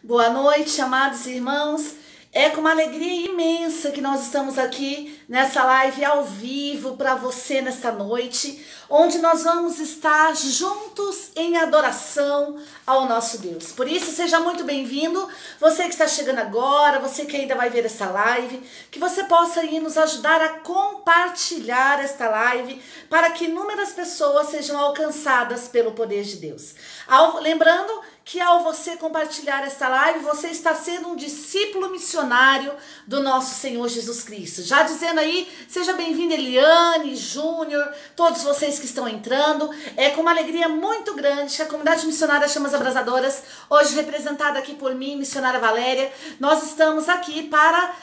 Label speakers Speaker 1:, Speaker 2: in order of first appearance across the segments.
Speaker 1: Boa noite, amados irmãos. É com uma alegria imensa que nós estamos aqui nessa live ao vivo para você nesta noite, onde nós vamos estar juntos em adoração ao nosso Deus. Por isso, seja muito bem-vindo, você que está chegando agora, você que ainda vai ver essa live, que você possa ir nos ajudar a compartilhar esta live para que inúmeras pessoas sejam alcançadas pelo poder de Deus. Lembrando que ao você compartilhar esta live, você está sendo um discípulo missionário do nosso Senhor Jesus Cristo. Já dizendo aí, seja bem-vinda Eliane, Júnior, todos vocês que estão entrando. É com uma alegria muito grande que a comunidade missionária Chamas Abrasadoras, hoje representada aqui por mim, missionária Valéria, nós estamos aqui para,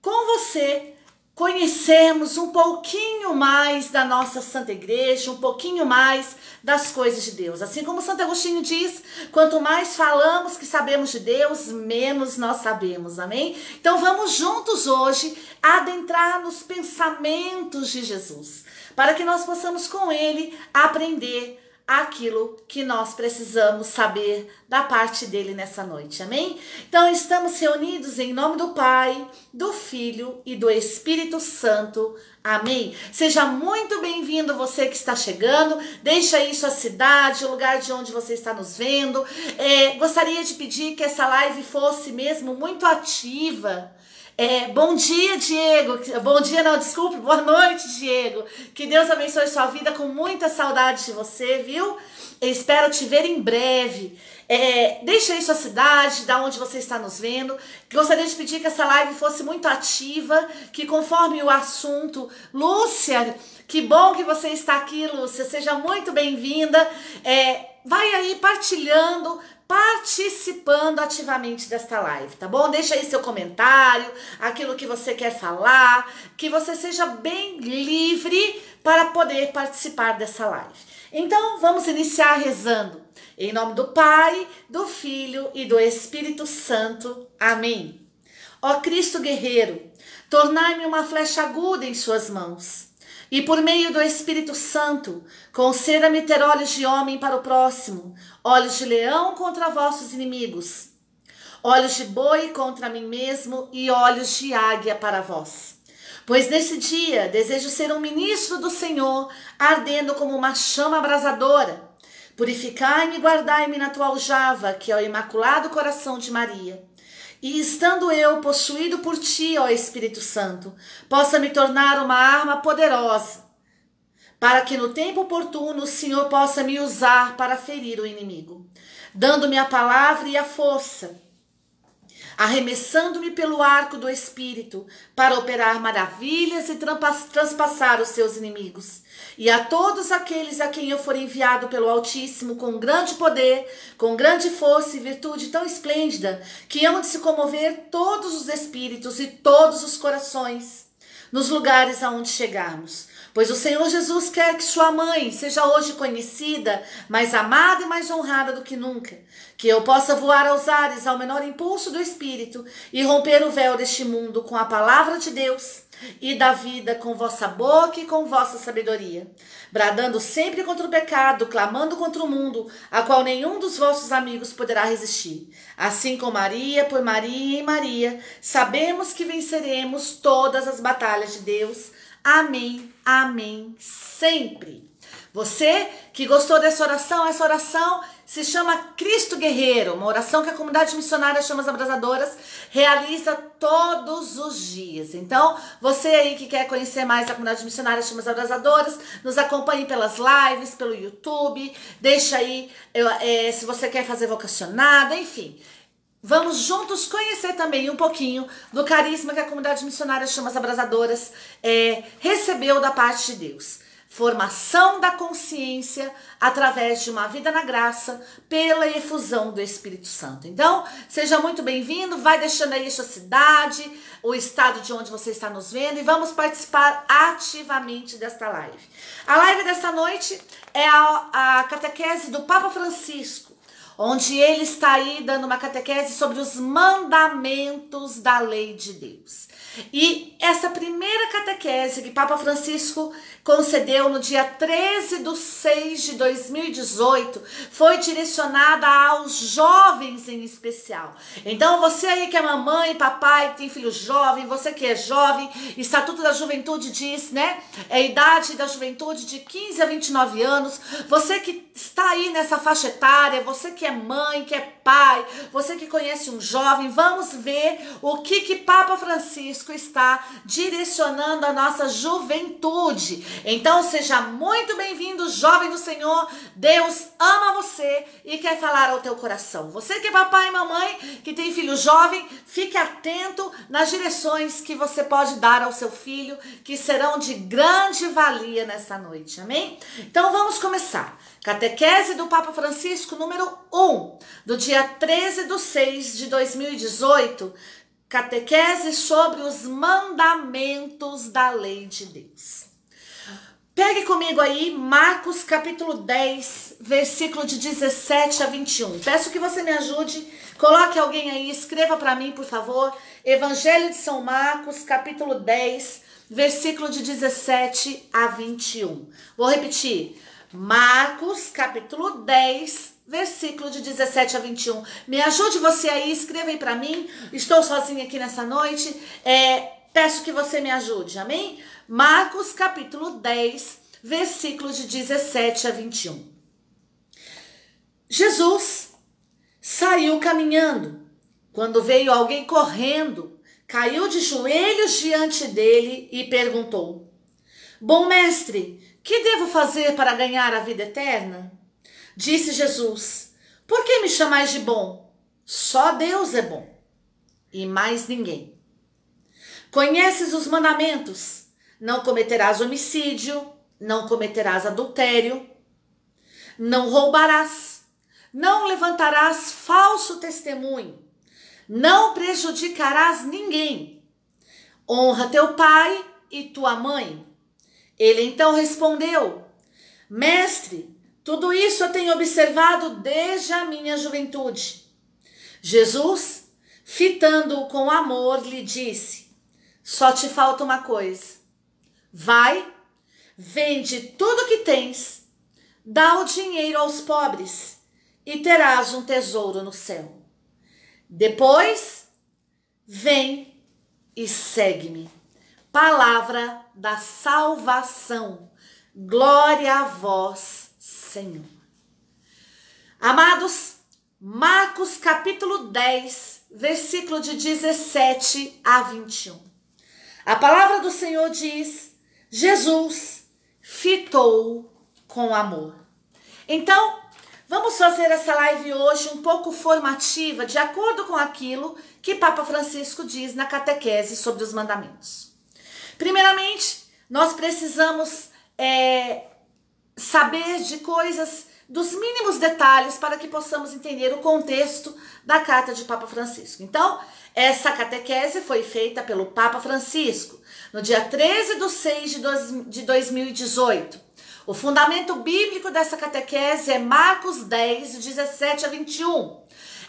Speaker 1: com você, conhecermos um pouquinho mais da nossa Santa Igreja, um pouquinho mais das coisas de Deus. Assim como Santo Agostinho diz, quanto mais falamos que sabemos de Deus, menos nós sabemos, amém? Então vamos juntos hoje adentrar nos pensamentos de Jesus, para que nós possamos com Ele aprender aquilo que nós precisamos saber da parte dele nessa noite, amém? Então estamos reunidos em nome do Pai, do Filho e do Espírito Santo, amém? Seja muito bem-vindo você que está chegando, deixa aí sua cidade, o lugar de onde você está nos vendo. Gostaria de pedir que essa live fosse mesmo muito ativa. Bom dia, Diego. Bom dia, não, desculpe. Boa noite, Diego. Que Deus abençoe sua vida, com muita saudade de você, viu? Eu espero te ver em breve. Deixa aí sua cidade, da onde você está nos vendo. Gostaria de pedir que essa live fosse muito ativa, que conforme o assunto... Lúcia, que bom que você está aqui, Lúcia. Seja muito bem-vinda. Vai aí partilhando, participando ativamente desta live, tá bom? Deixa aí seu comentário, aquilo que você quer falar, que você seja bem livre para poder participar dessa live. Então, vamos iniciar rezando. Em nome do Pai, do Filho e do Espírito Santo. Amém. Ó Cristo guerreiro, tornai-me uma flecha aguda em suas mãos. E por meio do Espírito Santo, conceda-me ter olhos de homem para o próximo, olhos de leão contra vossos inimigos, olhos de boi contra mim mesmo e olhos de águia para vós. Pois nesse dia desejo ser um ministro do Senhor, ardendo como uma chama abrasadora. Purificai-me e guardai-me na tua aljava, que é o Imaculado Coração de Maria. E estando eu possuído por ti, ó Espírito Santo, possa me tornar uma arma poderosa, para que no tempo oportuno o Senhor possa me usar para ferir o inimigo, dando-me a palavra e a força, arremessando-me pelo arco do Espírito, para operar maravilhas e transpassar os seus inimigos. E a todos aqueles a quem eu for enviado pelo Altíssimo com grande poder, com grande força e virtude tão esplêndida, que hão de se comover todos os espíritos e todos os corações, nos lugares aonde chegarmos. Pois o Senhor Jesus quer que sua mãe seja hoje conhecida, mais amada e mais honrada do que nunca. Que eu possa voar aos ares ao menor impulso do Espírito e romper o véu deste mundo com a palavra de Deus e da vida com vossa boca e com vossa sabedoria, bradando sempre contra o pecado, clamando contra o mundo, a qual nenhum dos vossos amigos poderá resistir. Assim com Maria, por Maria e Maria, sabemos que venceremos todas as batalhas de Deus. Amém, amém, sempre. Você que gostou dessa oração se chama Cristo Guerreiro, uma oração que a comunidade missionária Chamas Abrasadoras realiza todos os dias. Então, você aí que quer conhecer mais a comunidade missionária Chamas Abrasadoras, nos acompanhe pelas lives, pelo YouTube, deixa aí se você quer fazer vocacionada, enfim. Vamos juntos conhecer também um pouquinho do carisma que a comunidade missionária Chamas Abrasadoras recebeu da parte de Deus. Formação da consciência através de uma vida na graça pela efusão do Espírito Santo. Então, seja muito bem-vindo, vai deixando aí a sua cidade, o estado de onde você está nos vendo e vamos participar ativamente desta live. A live desta noite é a catequese do Papa Francisco, onde ele está aí dando uma catequese sobre os mandamentos da lei de Deus. E essa primeira catequese que Papa Francisco concedeu no dia 13/6/2018 foi direcionada aos jovens em especial. Então você aí que é mamãe, papai, que tem filho jovem, você que é jovem, Estatuto da Juventude diz, né? É a idade da juventude de 15 a 29 anos. Você que está aí nessa faixa etária, você que é mãe, que é pai, você que conhece um jovem, vamos ver o que Papa Francisco está direcionando a nossa juventude. Então seja muito bem-vindo, jovem do Senhor. Deus ama você e quer falar ao teu coração. Você que é papai e mamãe, que tem filho jovem, fique atento nas direções que você pode dar ao seu filho, que serão de grande valia nessa noite, amém? Então vamos começar. Catequese do Papa Francisco número 1, do dia 13/6/2018, catequese sobre os mandamentos da lei de Deus. Pegue comigo aí Marcos capítulo 10, versículo de 17 a 21. Peço que você me ajude, coloque alguém aí, escreva para mim, por favor. Evangelho de São Marcos, capítulo 10, versículo de 17 a 21. Vou repetir. Marcos, capítulo 10, versículo de 17 a 21. Me ajude você aí, escreva aí para mim. Estou sozinha aqui nessa noite. Peço que você me ajude, amém? Marcos, capítulo 10, versículo de 17 a 21. Jesus saiu caminhando. Quando veio alguém correndo, caiu de joelhos diante dele e perguntou: Bom mestre, que devo fazer para ganhar a vida eterna? Disse Jesus: Por que me chamais de bom? Só Deus é bom, e mais ninguém. Conheces os mandamentos: não cometerás homicídio, não cometerás adultério, não roubarás, não levantarás falso testemunho, não prejudicarás ninguém, honra teu pai e tua mãe. Ele então respondeu: Mestre, tudo isso eu tenho observado desde a minha juventude. Jesus, fitando-o com amor, lhe disse: Só te falta uma coisa. Vai, vende tudo que tens, dá o dinheiro aos pobres e terás um tesouro no céu. Depois, vem e segue-me. Palavra da salvação. Glória a vós, Senhor. Amados, Marcos capítulo 10, versículo de 17 a 21. A palavra do Senhor diz: Jesus fitou com amor. Então, vamos fazer essa live hoje um pouco formativa, de acordo com aquilo que Papa Francisco diz na catequese sobre os mandamentos. Primeiramente, nós precisamos saber de coisas, dos mínimos detalhes, para que possamos entender o contexto da carta de Papa Francisco. Então, essa catequese foi feita pelo Papa Francisco no dia 13/6/2018. O fundamento bíblico dessa catequese é Marcos 10, 17 a 21.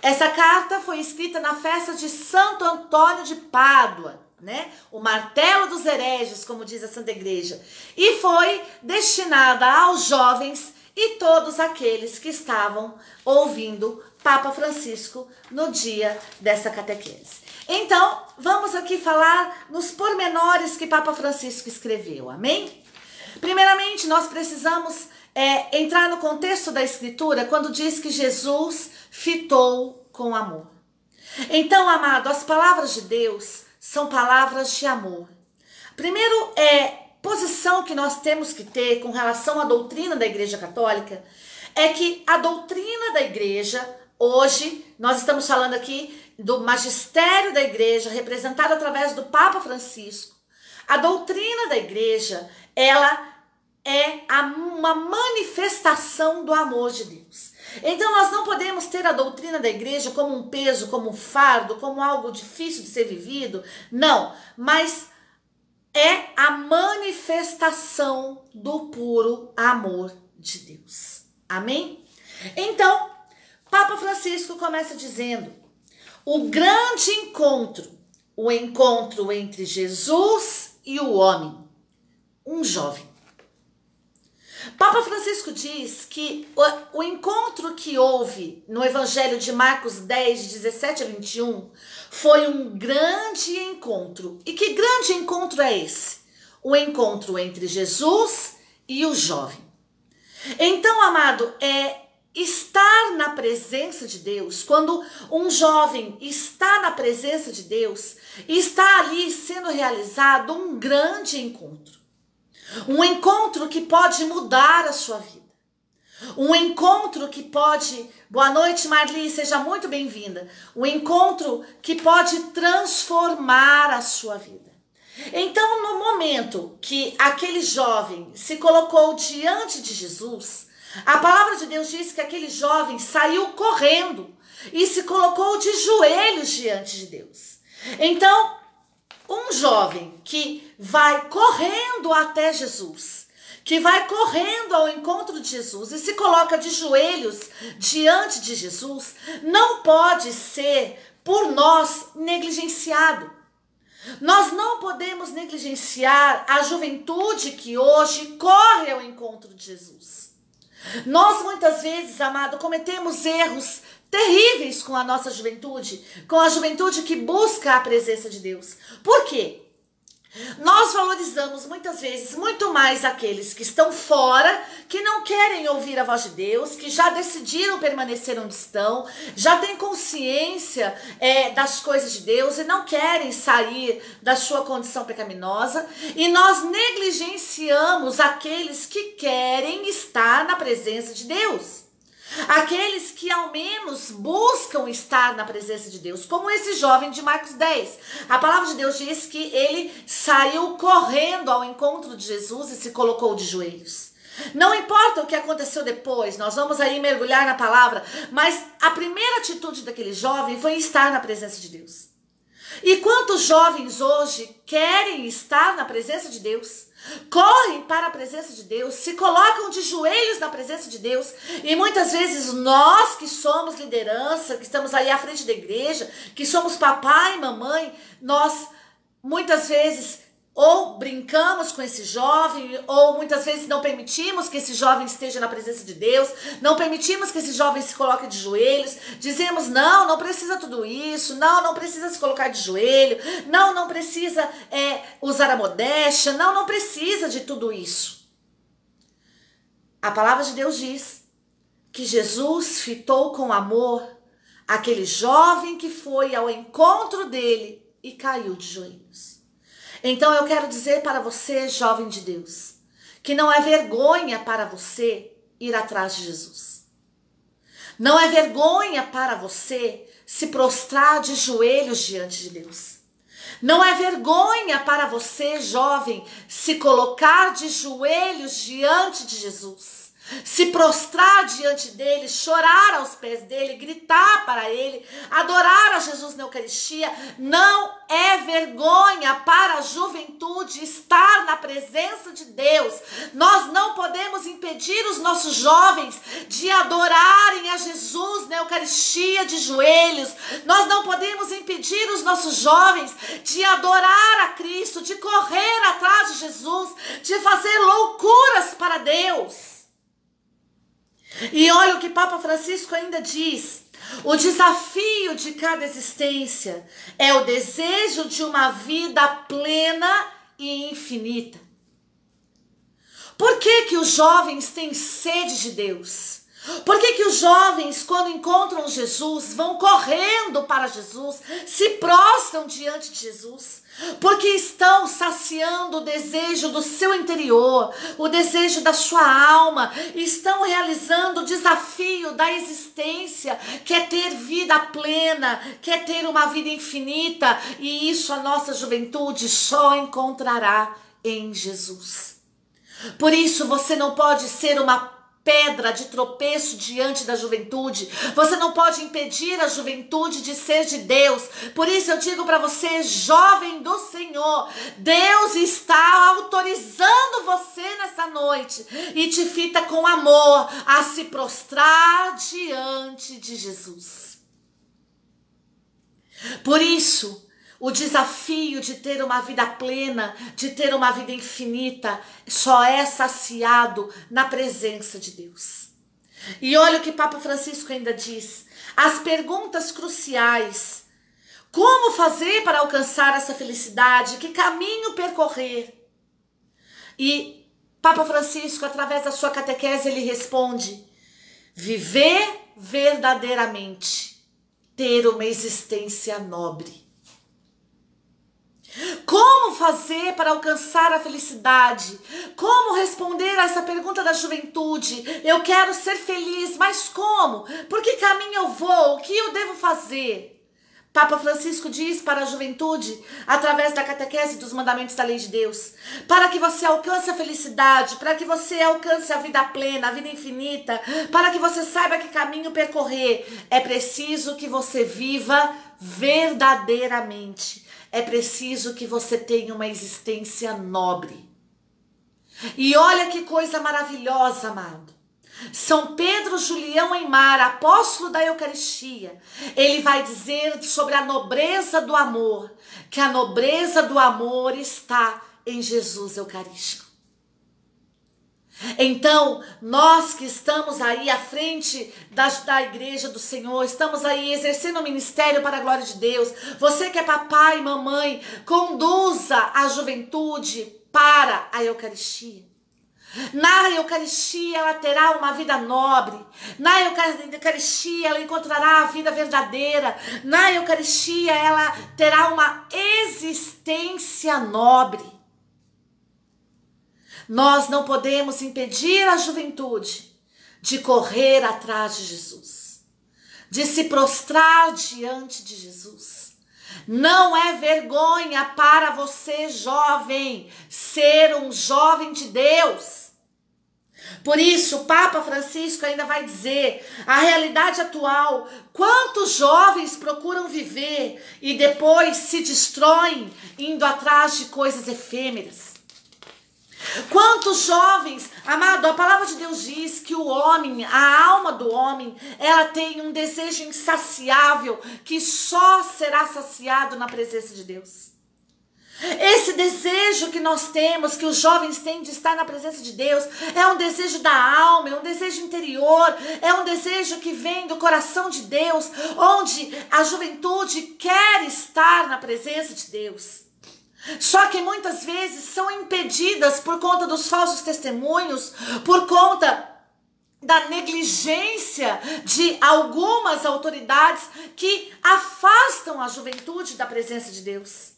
Speaker 1: Essa carta foi escrita na festa de Santo Antônio de Pádua, né? O martelo dos hereges, como diz a Santa Igreja, e foi destinada aos jovens e todos aqueles que estavam ouvindo Papa Francisco no dia dessa catequese. Então, vamos aqui falar nos pormenores que Papa Francisco escreveu, amém? Primeiramente, nós precisamos entrar no contexto da Escritura quando diz que Jesus fitou com amor. Então, amado, as palavras de Deus são palavras de amor. Primeiro, posição que nós temos que ter com relação à doutrina da Igreja Católica é que a doutrina da Igreja, hoje, nós estamos falando aqui do magistério da Igreja, representado através do Papa Francisco. A doutrina da Igreja, ela é uma manifestação do amor de Deus. Então nós não podemos ter a doutrina da igreja como um peso, como um fardo, como algo difícil de ser vivido. Não, mas é a manifestação do puro amor de Deus. Amém? Então, Papa Francisco começa dizendo: o grande encontro o encontro entre Jesus e o homem, um jovem. Papa Francisco diz que o encontro que houve no Evangelho de Marcos 10, de 17 a 21, foi um grande encontro. E que grande encontro é esse? O encontro entre Jesus e o jovem. Então, amado, estar na presença de Deus, quando um jovem está na presença de Deus, está ali sendo realizado um grande encontro. Um encontro que pode mudar a sua vida. Um encontro que pode... Boa noite, Marli, seja muito bem-vinda. Um encontro que pode transformar a sua vida. Então, no momento que aquele jovem se colocou diante de Jesus, a palavra de Deus diz que aquele jovem saiu correndo e se colocou de joelhos diante de Deus. Então, um jovem que vai correndo até Jesus, que vai correndo ao encontro de Jesus e se coloca de joelhos diante de Jesus, não pode ser por nós negligenciado. Nós não podemos negligenciar a juventude que hoje corre ao encontro de Jesus. Nós muitas vezes, amado, cometemos erros terríveis com a nossa juventude, com a juventude que busca a presença de Deus. Por quê? Nós valorizamos muitas vezes muito mais aqueles que estão fora, que não querem ouvir a voz de Deus, que já decidiram permanecer onde estão, já têm consciência das coisas de Deus e não querem sair da sua condição pecaminosa, e nós negligenciamos aqueles que querem estar na presença de Deus. Aqueles que ao menos buscam estar na presença de Deus, como esse jovem de Marcos 10. A palavra de Deus diz que ele saiu correndo ao encontro de Jesus e se colocou de joelhos. Não importa o que aconteceu depois, nós vamos aí mergulhar na palavra, mas a primeira atitude daquele jovem foi estar na presença de Deus. E quantos jovens hoje querem estar na presença de Deus, correm para a presença de Deus, se colocam de joelhos na presença de Deus, e muitas vezes nós que somos liderança, que estamos aí à frente da igreja, que somos papai e mamãe, nós muitas vezes ou brincamos com esse jovem, ou muitas vezes não permitimos que esse jovem esteja na presença de Deus, não permitimos que esse jovem se coloque de joelhos, dizemos, não precisa tudo isso, não precisa se colocar de joelho, não precisa usar a modéstia, não precisa de tudo isso. A palavra de Deus diz que Jesus fitou com amor aquele jovem que foi ao encontro dele e caiu de joelhos. Então eu quero dizer para você, jovem de Deus, que não é vergonha para você ir atrás de Jesus. Não é vergonha para você se prostrar de joelhos diante de Deus. Não é vergonha para você, jovem, se colocar de joelhos diante de Jesus. Se prostrar diante dele, chorar aos pés dele, gritar para ele, adorar a Jesus na Eucaristia. Não é vergonha para a juventude estar na presença de Deus. Nós não podemos impedir os nossos jovens de adorarem a Jesus na Eucaristia de joelhos. Nós não podemos impedir os nossos jovens de adorar a Cristo, de correr atrás de Jesus, de fazer loucuras para Deus. E olha o que Papa Francisco ainda diz: o desafio de cada existência é o desejo de uma vida plena e infinita. Por que que os jovens têm sede de Deus? Por que que os jovens, quando encontram Jesus, vão correndo para Jesus, se prostram diante de Jesus? Porque estão saciando o desejo do seu interior, o desejo da sua alma, estão realizando o desafio da existência, que é ter vida plena, que é ter uma vida infinita, e isso a nossa juventude só encontrará em Jesus. Por isso você não pode ser uma pedra de tropeço diante da juventude. Você não pode impedir a juventude de ser de Deus. Por isso eu digo para você, jovem do Senhor, Deus está autorizando você nessa noite e te fita com amor a se prostrar diante de Jesus. Por isso, O desafio de ter uma vida plena, de ter uma vida infinita, só é saciado na presença de Deus. E olha o que Papa Francisco ainda diz. As perguntas cruciais. Como fazer para alcançar essa felicidade? Que caminho percorrer? E Papa Francisco, através da sua catequese, ele responde: viver verdadeiramente, ter uma existência nobre. Como fazer para alcançar a felicidade? Como responder a essa pergunta da juventude? Eu quero ser feliz, mas como? Por que caminho eu vou? O que eu devo fazer? Papa Francisco diz para a juventude, através da catequese dos mandamentos da lei de Deus, para que você alcance a felicidade, para que você alcance a vida plena, a vida infinita, para que você saiba que caminho percorrer, é preciso que você viva verdadeiramente. É preciso que você tenha uma existência nobre. E olha que coisa maravilhosa, amado. São Pedro Julião Aimar, apóstolo da Eucaristia, ele vai dizer sobre a nobreza do amor, que a nobreza do amor está em Jesus Eucarístico. Então, nós que estamos aí à frente da igreja do Senhor, estamos aí exercendo o ministério para a glória de Deus, você que é papai e mamãe, conduza a juventude para a Eucaristia. Na Eucaristia ela terá uma vida nobre, na Eucaristia ela encontrará a vida verdadeira, na Eucaristia ela terá uma existência nobre. Nós não podemos impedir a juventude de correr atrás de Jesus, de se prostrar diante de Jesus. Não é vergonha para você, jovem, ser um jovem de Deus. Por isso, o Papa Francisco ainda vai dizer, a realidade atual, quantos jovens procuram viver e depois se destroem indo atrás de coisas efêmeras. Quantos jovens, amado, a palavra de Deus diz que o homem, a alma do homem, ela tem um desejo insaciável que só será saciado na presença de Deus. Esse desejo que nós temos, que os jovens têm de estar na presença de Deus, é um desejo da alma, é um desejo interior, é um desejo que vem do coração de Deus, onde a juventude quer estar na presença de Deus. Só que muitas vezes são impedidas por conta dos falsos testemunhos, por conta da negligência de algumas autoridades que afastam a juventude da presença de Deus.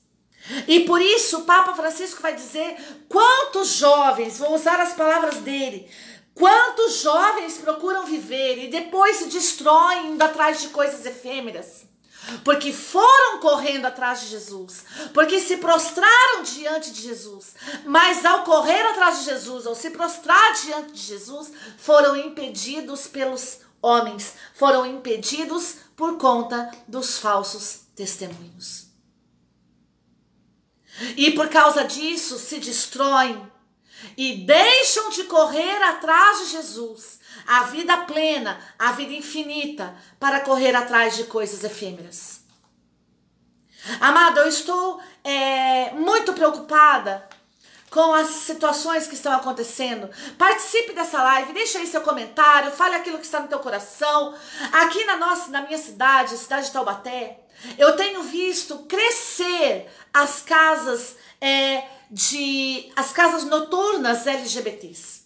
Speaker 1: E por isso o Papa Francisco vai dizer quantos jovens, vou usar as palavras dele, quantos jovens procuram viver e depois se destroem indo atrás de coisas efêmeras. Porque foram correndo atrás de Jesus, porque se prostraram diante de Jesus, mas ao correr atrás de Jesus, ao se prostrar diante de Jesus, foram impedidos pelos homens, foram impedidos por conta dos falsos testemunhos. E por causa disso se destroem e deixam de correr atrás de Jesus, a vida plena, a vida infinita, para correr atrás de coisas efêmeras. Amado, eu estou muito preocupada com as situações que estão acontecendo. Participe dessa live, deixa aí seu comentário, fale aquilo que está no teu coração. Aqui na minha cidade, cidade de Taubaté, eu tenho visto crescer as casas as casas noturnas LGBTs.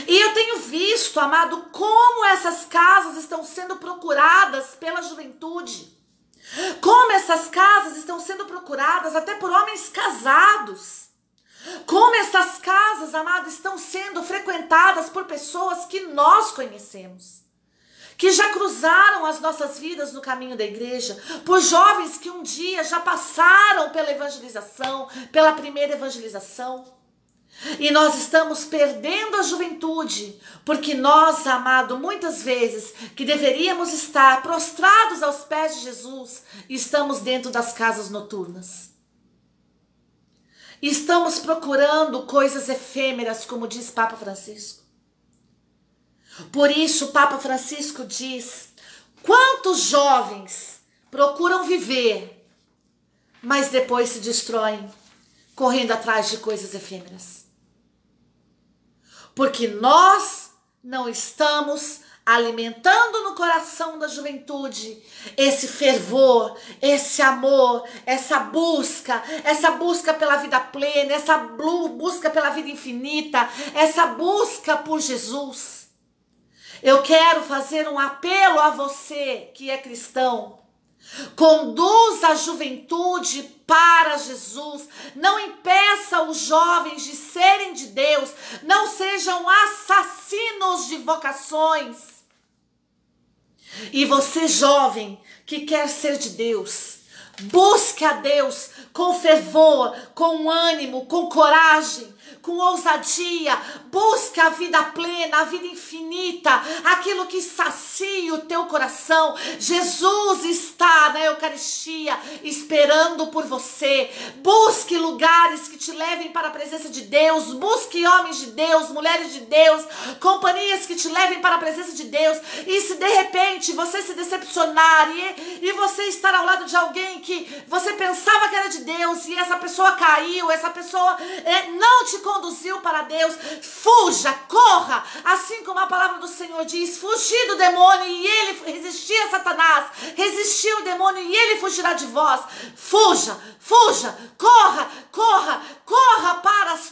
Speaker 1: E eu tenho visto, amado, como essas casas estão sendo procuradas pela juventude. Como essas casas estão sendo procuradas até por homens casados. Como essas casas, amado, estão sendo frequentadas por pessoas que nós conhecemos, que já cruzaram as nossas vidas no caminho da igreja, por jovens que um dia já passaram pela evangelização, pela primeira evangelização. E nós estamos perdendo a juventude, porque nós, amado, muitas vezes que deveríamos estar prostrados aos pés de Jesus, estamos dentro das casas noturnas. Estamos procurando coisas efêmeras, como diz Papa Francisco. Por isso, o Papa Francisco diz: quantos jovens procuram viver mas depois se destroem, correndo atrás de coisas efêmeras. Porque nós não estamos alimentando no coração da juventude esse fervor, esse amor, essa busca pela vida plena, essa busca pela vida infinita, essa busca por Jesus. Eu quero fazer um apelo a você que é cristão. Conduza a juventude para Jesus. Não impeça os jovens de serem de Deus. Não sejam assassinos de vocações. E você, jovem, que quer ser de Deus, busque a Deus com fervor, com ânimo, com coragem, com ousadia. Busque a vida plena, a vida infinita, aquilo que sacia o teu coração. Jesus está na Eucaristia esperando por você. Busque lugares que te levem para a presença de Deus. Busque homens de Deus, mulheres de Deus, companhias que te levem para a presença de Deus. E se de repente você se decepcionar e você estar ao lado de alguém que você pensava que era de Deus e essa pessoa caiu, essa pessoa não te conduziu para Deus, fuja, corra, assim como a palavra do Senhor diz, fugir do demônio e ele resistir a Satanás, resistir ao demônio e ele fugirá de vós. Fuja,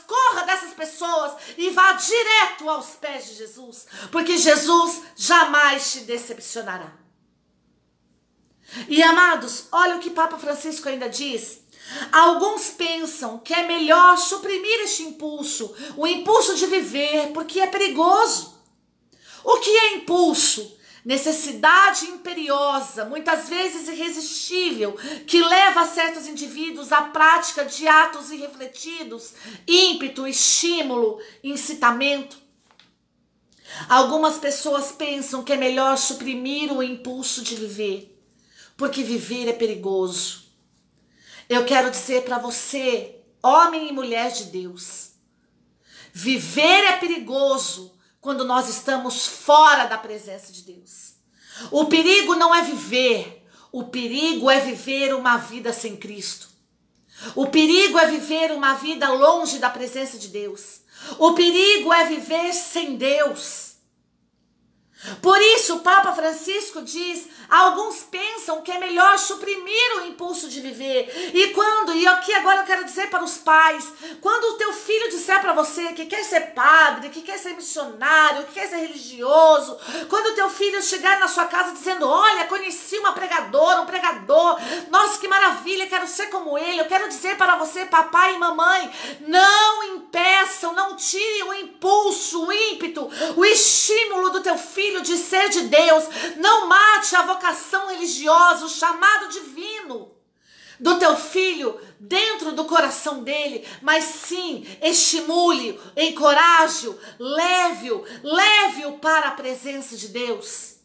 Speaker 1: corra dessas pessoas e vá direto aos pés de Jesus, porque Jesus jamais te decepcionará. E amados, olha o que Papa Francisco ainda diz. Alguns pensam que é melhor suprimir este impulso, o impulso de viver, porque é perigoso. O que é impulso? Necessidade imperiosa, muitas vezes irresistível, que leva certos indivíduos à prática de atos irrefletidos, ímpeto, estímulo, incitamento. Algumas pessoas pensam que é melhor suprimir o impulso de viver, porque viver é perigoso. Eu quero dizer para você, homem e mulher de Deus, viver é perigoso quando nós estamos fora da presença de Deus. O perigo não é viver, o perigo é viver uma vida sem Cristo. O perigo é viver uma vida longe da presença de Deus. O perigo é viver sem Deus. Por isso, o Papa Francisco diz, alguns pensam que é melhor suprimir o impulso de viver. E aqui agora eu quero dizer para os pais, quando o teu filho disser para você que quer ser padre, que quer ser missionário, que quer ser religioso, quando o teu filho chegar na sua casa dizendo, olha, conheci uma pregadora, um pregador, nossa, que maravilha, quero ser como ele, eu quero dizer para você, papai e mamãe, não impeçam, não tirem o impulso, o ímpeto, o estímulo do teu filho de ser de Deus. Não mate a vocação religiosa, o chamado divino do teu filho dentro do coração dele, mas sim estimule, encoraje-o, leve-o para a presença de Deus.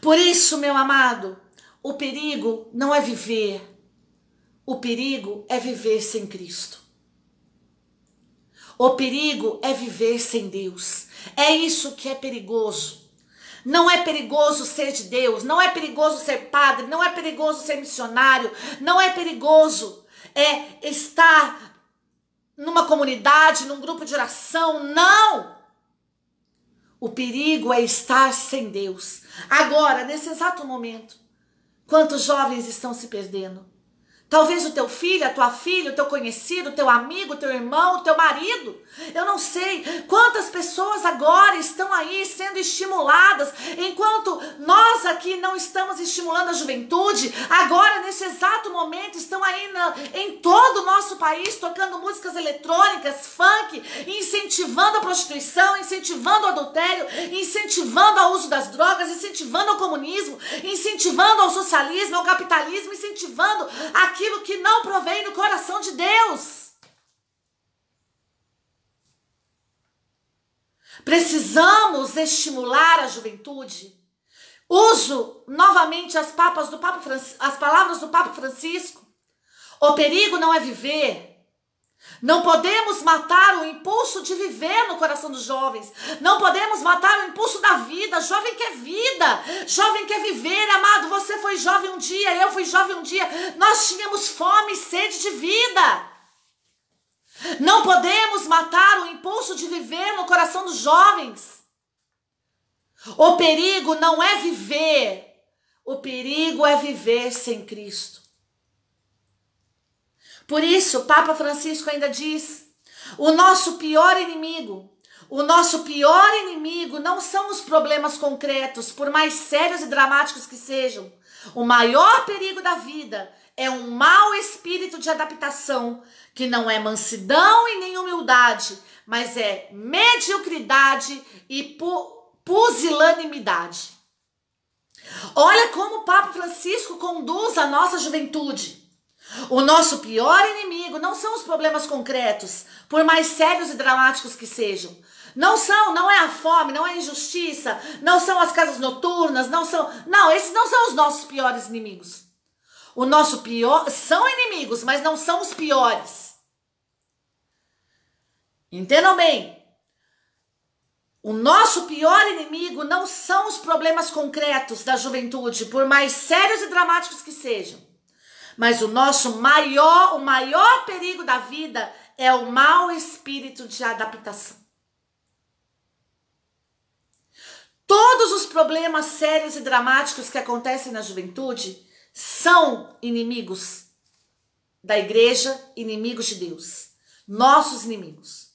Speaker 1: Por isso, meu amado, o perigo não é viver, o perigo é viver sem Cristo. O perigo é viver sem Deus. É isso que é perigoso. Não é perigoso ser de Deus, não é perigoso ser padre, não é perigoso ser missionário, não é perigoso estar numa comunidade, num grupo de oração, não! O perigo é estar sem Deus. Agora, nesse exato momento, quantos jovens estão se perdendo? Talvez o teu filho, a tua filha, o teu conhecido, o teu amigo, o teu irmão, o teu marido. Eu não sei quantas pessoas agora estão aí sendo estimuladas, enquanto nós aqui não estamos estimulando a juventude. Agora, nesse exato momento, estão aí em todo o nosso país tocando músicas eletrônicas, funk, incentivando a prostituição, incentivando o adultério, incentivando o uso das drogas, incentivando o comunismo, incentivando o socialismo, o capitalismo, incentivando aquilo que não provém do coração de Deus. Precisamos estimular a juventude. Uso novamente as palavras do Papa Francisco. O perigo não é viver, Não podemos matar o impulso de viver no coração dos jovens. Não podemos matar o impulso da vida. Jovem quer vida. Jovem quer viver, amado. Você foi jovem um dia, eu fui jovem um dia. Nós tínhamos fome e sede de vida. Não podemos matar o impulso de viver no coração dos jovens. O perigo não é viver. O perigo é viver sem Cristo. Por isso, o Papa Francisco ainda diz, o nosso pior inimigo não são os problemas concretos, por mais sérios e dramáticos que sejam. O maior perigo da vida é um mau espírito de adaptação, que não é mansidão e nem humildade, mas é mediocridade e pusilanimidade. Olha como o Papa Francisco conduz a nossa juventude. O nosso pior inimigo não são os problemas concretos, por mais sérios e dramáticos que sejam. Não é a fome, não é a injustiça, não são as casas noturnas, esses não são os nossos piores inimigos. O nosso pior, são inimigos, mas não são os piores. Entendam bem. O nosso pior inimigo não são os problemas concretos da juventude, por mais sérios e dramáticos que sejam. Mas o maior perigo da vida é o mau espírito de adaptação. Todos os problemas sérios e dramáticos que acontecem na juventude são inimigos da igreja, inimigos de Deus, nossos inimigos.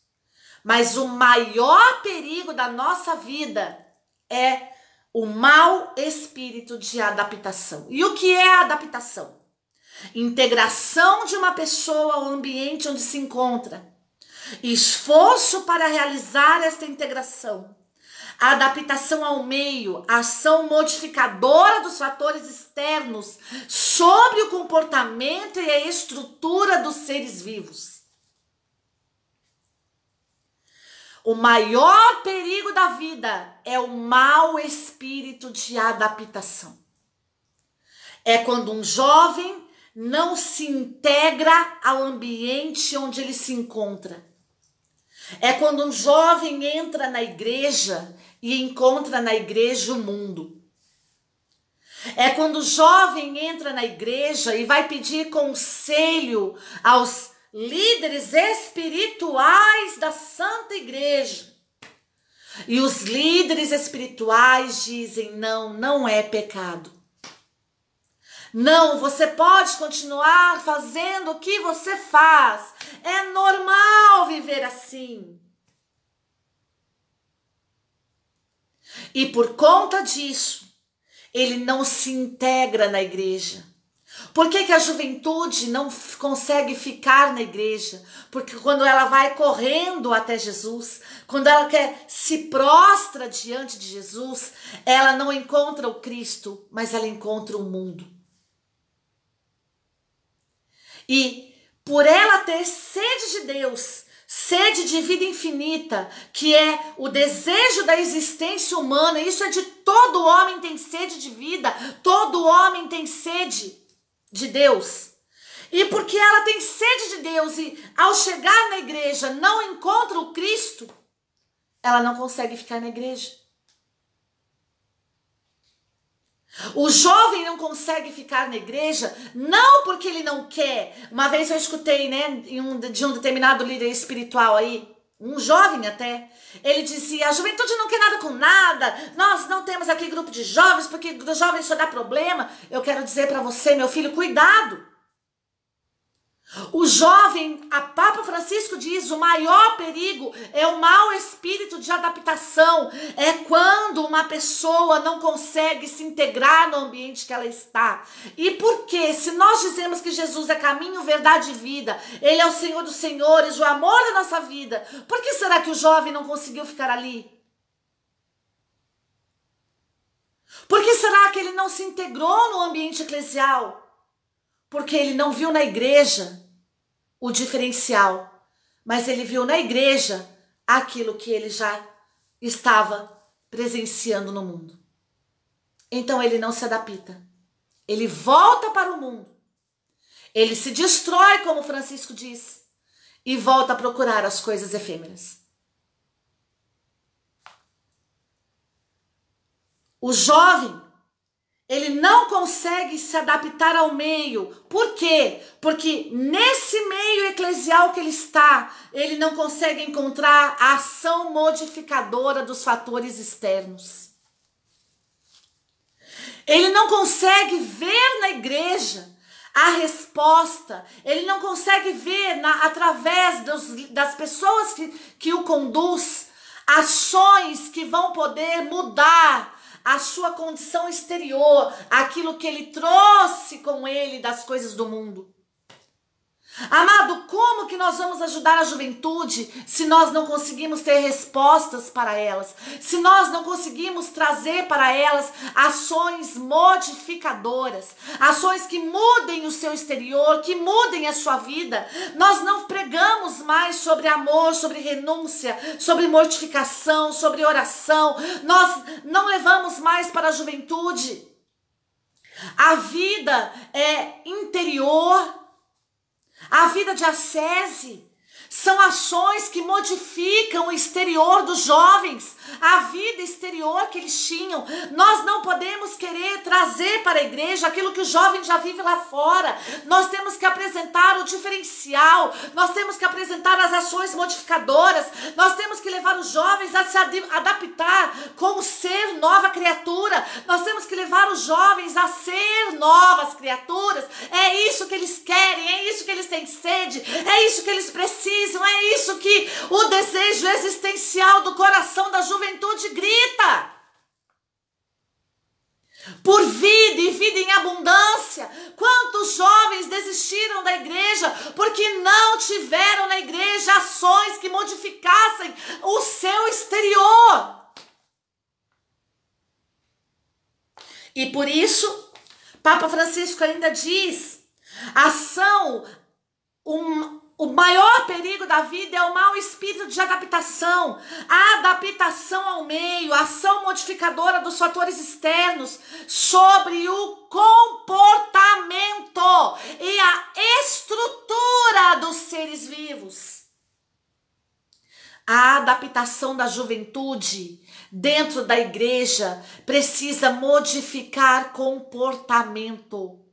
Speaker 1: Mas o maior perigo da nossa vida é o mau espírito de adaptação. E o que é a adaptação? Integração de uma pessoa ao ambiente onde se encontra. Esforço para realizar esta integração. A adaptação ao meio, ação modificadora dos fatores externos sobre o comportamento e a estrutura dos seres vivos. O maior perigo da vida é o mau espírito de adaptação. É quando um jovem não se integra ao ambiente onde ele se encontra. É quando um jovem entra na igreja e encontra na igreja o mundo. É quando o jovem entra na igreja e vai pedir conselho aos líderes espirituais da Santa Igreja. E os líderes espirituais dizem, não é pecado. Não, você pode continuar fazendo o que você faz. É normal viver assim. E por conta disso, ele não se integra na igreja. Por que a juventude não consegue ficar na igreja? Porque quando ela vai correndo até Jesus, quando ela se prostra diante de Jesus, ela não encontra o Cristo, mas ela encontra o mundo. E por ela ter sede de Deus, sede de vida infinita, que é o desejo da existência humana, isso é de todo homem tem sede de vida, todo homem tem sede de Deus. E porque ela tem sede de Deus e ao chegar na igreja não encontra o Cristo, ela não consegue ficar na igreja. O jovem não consegue ficar na igreja, não porque ele não quer. Uma vez eu escutei, de um determinado líder espiritual aí, um jovem até, ele dizia, a juventude não quer nada com nada, nós não temos aqui grupo de jovens, porque dos jovens só dá problema. Eu quero dizer para você, meu filho, cuidado. O jovem, a Papa Francisco diz, o maior perigo é o mau espírito de adaptação. É quando uma pessoa não consegue se integrar no ambiente que ela está. E por quê? Se nós dizemos que Jesus é caminho, verdade e vida, Ele é o Senhor dos senhores, o amor da nossa vida, por que será que o jovem não conseguiu ficar ali? Por que será que ele não se integrou no ambiente eclesial? Porque ele não viu na igreja o diferencial, mas ele viu na igreja aquilo que ele já estava presenciando no mundo. Então ele não se adapta, ele volta para o mundo, ele se destrói, como Francisco diz, e volta a procurar as coisas efêmeras. O jovem, ele não consegue se adaptar ao meio. Por quê? Porque nesse meio eclesial que ele está, ele não consegue encontrar a ação modificadora dos fatores externos. Ele não consegue ver na igreja a resposta. Ele não consegue ver através das pessoas que o conduz ações que vão poder mudar a sua condição exterior, aquilo que ele trouxe com ele das coisas do mundo. Amado, como que nós vamos ajudar a juventude se nós não conseguimos ter respostas para elas? Se nós não conseguimos trazer para elas ações modificadoras, ações que mudem o seu exterior, que mudem a sua vida? Nós não pregamos mais sobre amor, sobre renúncia, sobre mortificação, sobre oração. Nós não levamos mais para a juventude. A vida é interior. A vida de ascese são ações que modificam o exterior dos jovens, a vida exterior que eles tinham. Nós não podemos querer trazer para a igreja aquilo que o jovem já vive lá fora. Nós temos que apresentar o diferencial, nós temos que apresentar as ações modificadoras, nós temos que levar os jovens a se adaptar como ser nova criatura, nós temos que levar os jovens a ser novas criaturas. É isso que eles querem, é isso que eles têm sede, é isso que eles precisam. É isso que o desejo existencial do coração da juventude grita. Por vida e vida em abundância. Quantos jovens desistiram da igreja porque não tiveram na igreja ações que modificassem o seu exterior? E por isso, Papa Francisco ainda diz, o maior perigo da vida é o mau espírito de adaptação, a adaptação ao meio, a ação modificadora dos fatores externos sobre o comportamento e a estrutura dos seres vivos. A adaptação da juventude dentro da igreja precisa modificar comportamento.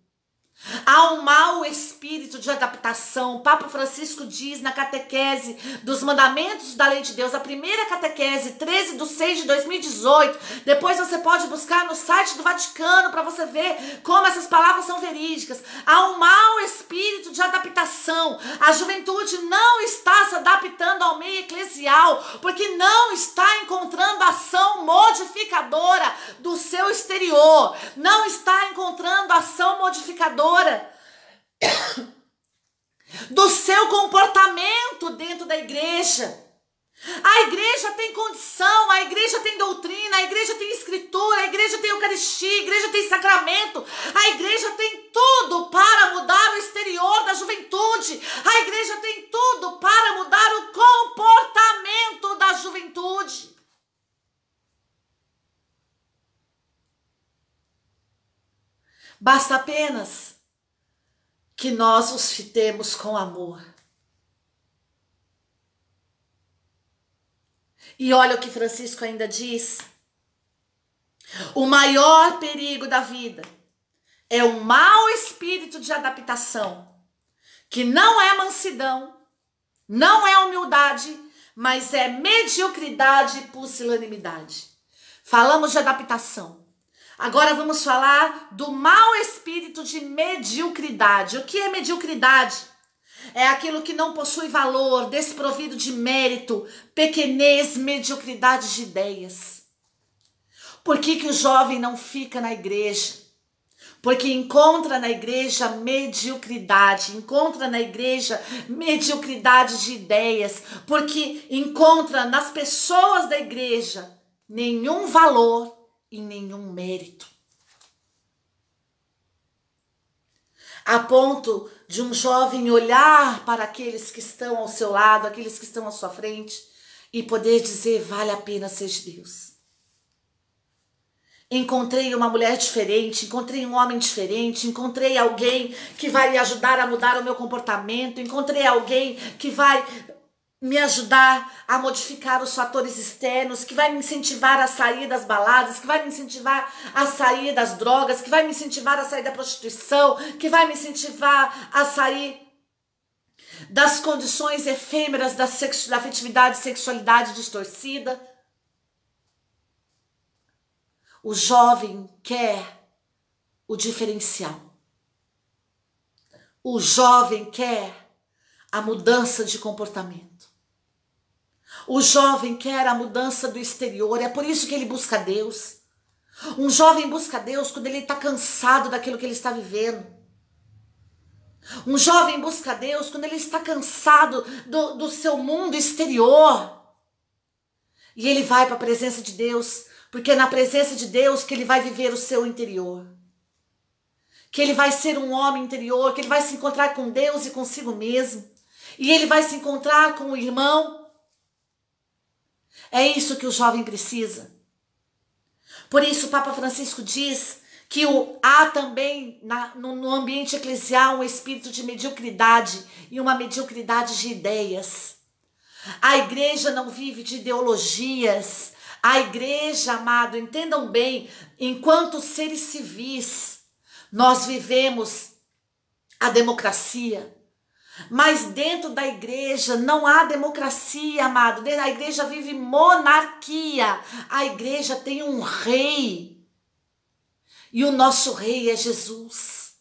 Speaker 1: Há um mau espírito de adaptação. O Papa Francisco diz na catequese dos mandamentos da lei de Deus, a primeira catequese, 13/6/2018. Depois você pode buscar no site do Vaticano para você ver como essas palavras são verídicas. Há um mau espírito de adaptação. A juventude não está se adaptando ao meio eclesial porque não está encontrando ação modificadora do seu exterior. Não está encontrando ação modificadora do seu comportamento dentro da igreja. A igreja tem condição, a igreja tem doutrina, a igreja tem escritura, a igreja tem eucaristia, a igreja tem sacramento, a igreja tem tudo para mudar o exterior da juventude, a igreja tem tudo para mudar o comportamento da juventude. Basta apenas que nós os fitemos com amor. E olha o que Francisco ainda diz. O maior perigo da vida é o mau espírito de adaptação, que não é mansidão, não é humildade, mas é mediocridade e pusilanimidade. Falamos de adaptação. Agora vamos falar do mau espírito de mediocridade. O que é mediocridade? É aquilo que não possui valor, desprovido de mérito, pequenez, mediocridade de ideias. Por que o jovem não fica na igreja? Porque encontra na igreja mediocridade, encontra na igreja mediocridade de ideias, porque encontra nas pessoas da igreja nenhum valor e nenhum mérito. A ponto de um jovem olhar para aqueles que estão ao seu lado, aqueles que estão à sua frente, e poder dizer, vale a pena ser de Deus. Encontrei uma mulher diferente, encontrei um homem diferente, encontrei alguém que vai me ajudar a mudar o meu comportamento, encontrei alguém que vai me ajudar a modificar os fatores externos, que vai me incentivar a sair das baladas, que vai me incentivar a sair das drogas, que vai me incentivar a sair da prostituição, que vai me incentivar a sair das condições efêmeras da afetividade e sexualidade distorcida. O jovem quer o diferencial. O jovem quer a mudança de comportamento. O jovem quer a mudança do exterior. É por isso que ele busca Deus. Um jovem busca Deus quando ele está cansado daquilo que ele está vivendo. Um jovem busca Deus quando ele está cansado do seu mundo exterior. E ele vai para a presença de Deus, porque é na presença de Deus que ele vai viver o seu interior. Que ele vai ser um homem interior, que ele vai se encontrar com Deus e consigo mesmo. E ele vai se encontrar com o irmão. É isso que o jovem precisa. Por isso o Papa Francisco diz que há também no ambiente eclesial um espírito de mediocridade e uma mediocridade de ideias. A igreja não vive de ideologias. A igreja, amado, entendam bem, enquanto seres civis, nós vivemos a democracia. Mas dentro da igreja não há democracia, amado. A igreja vive monarquia. A igreja tem um rei. E o nosso rei é Jesus.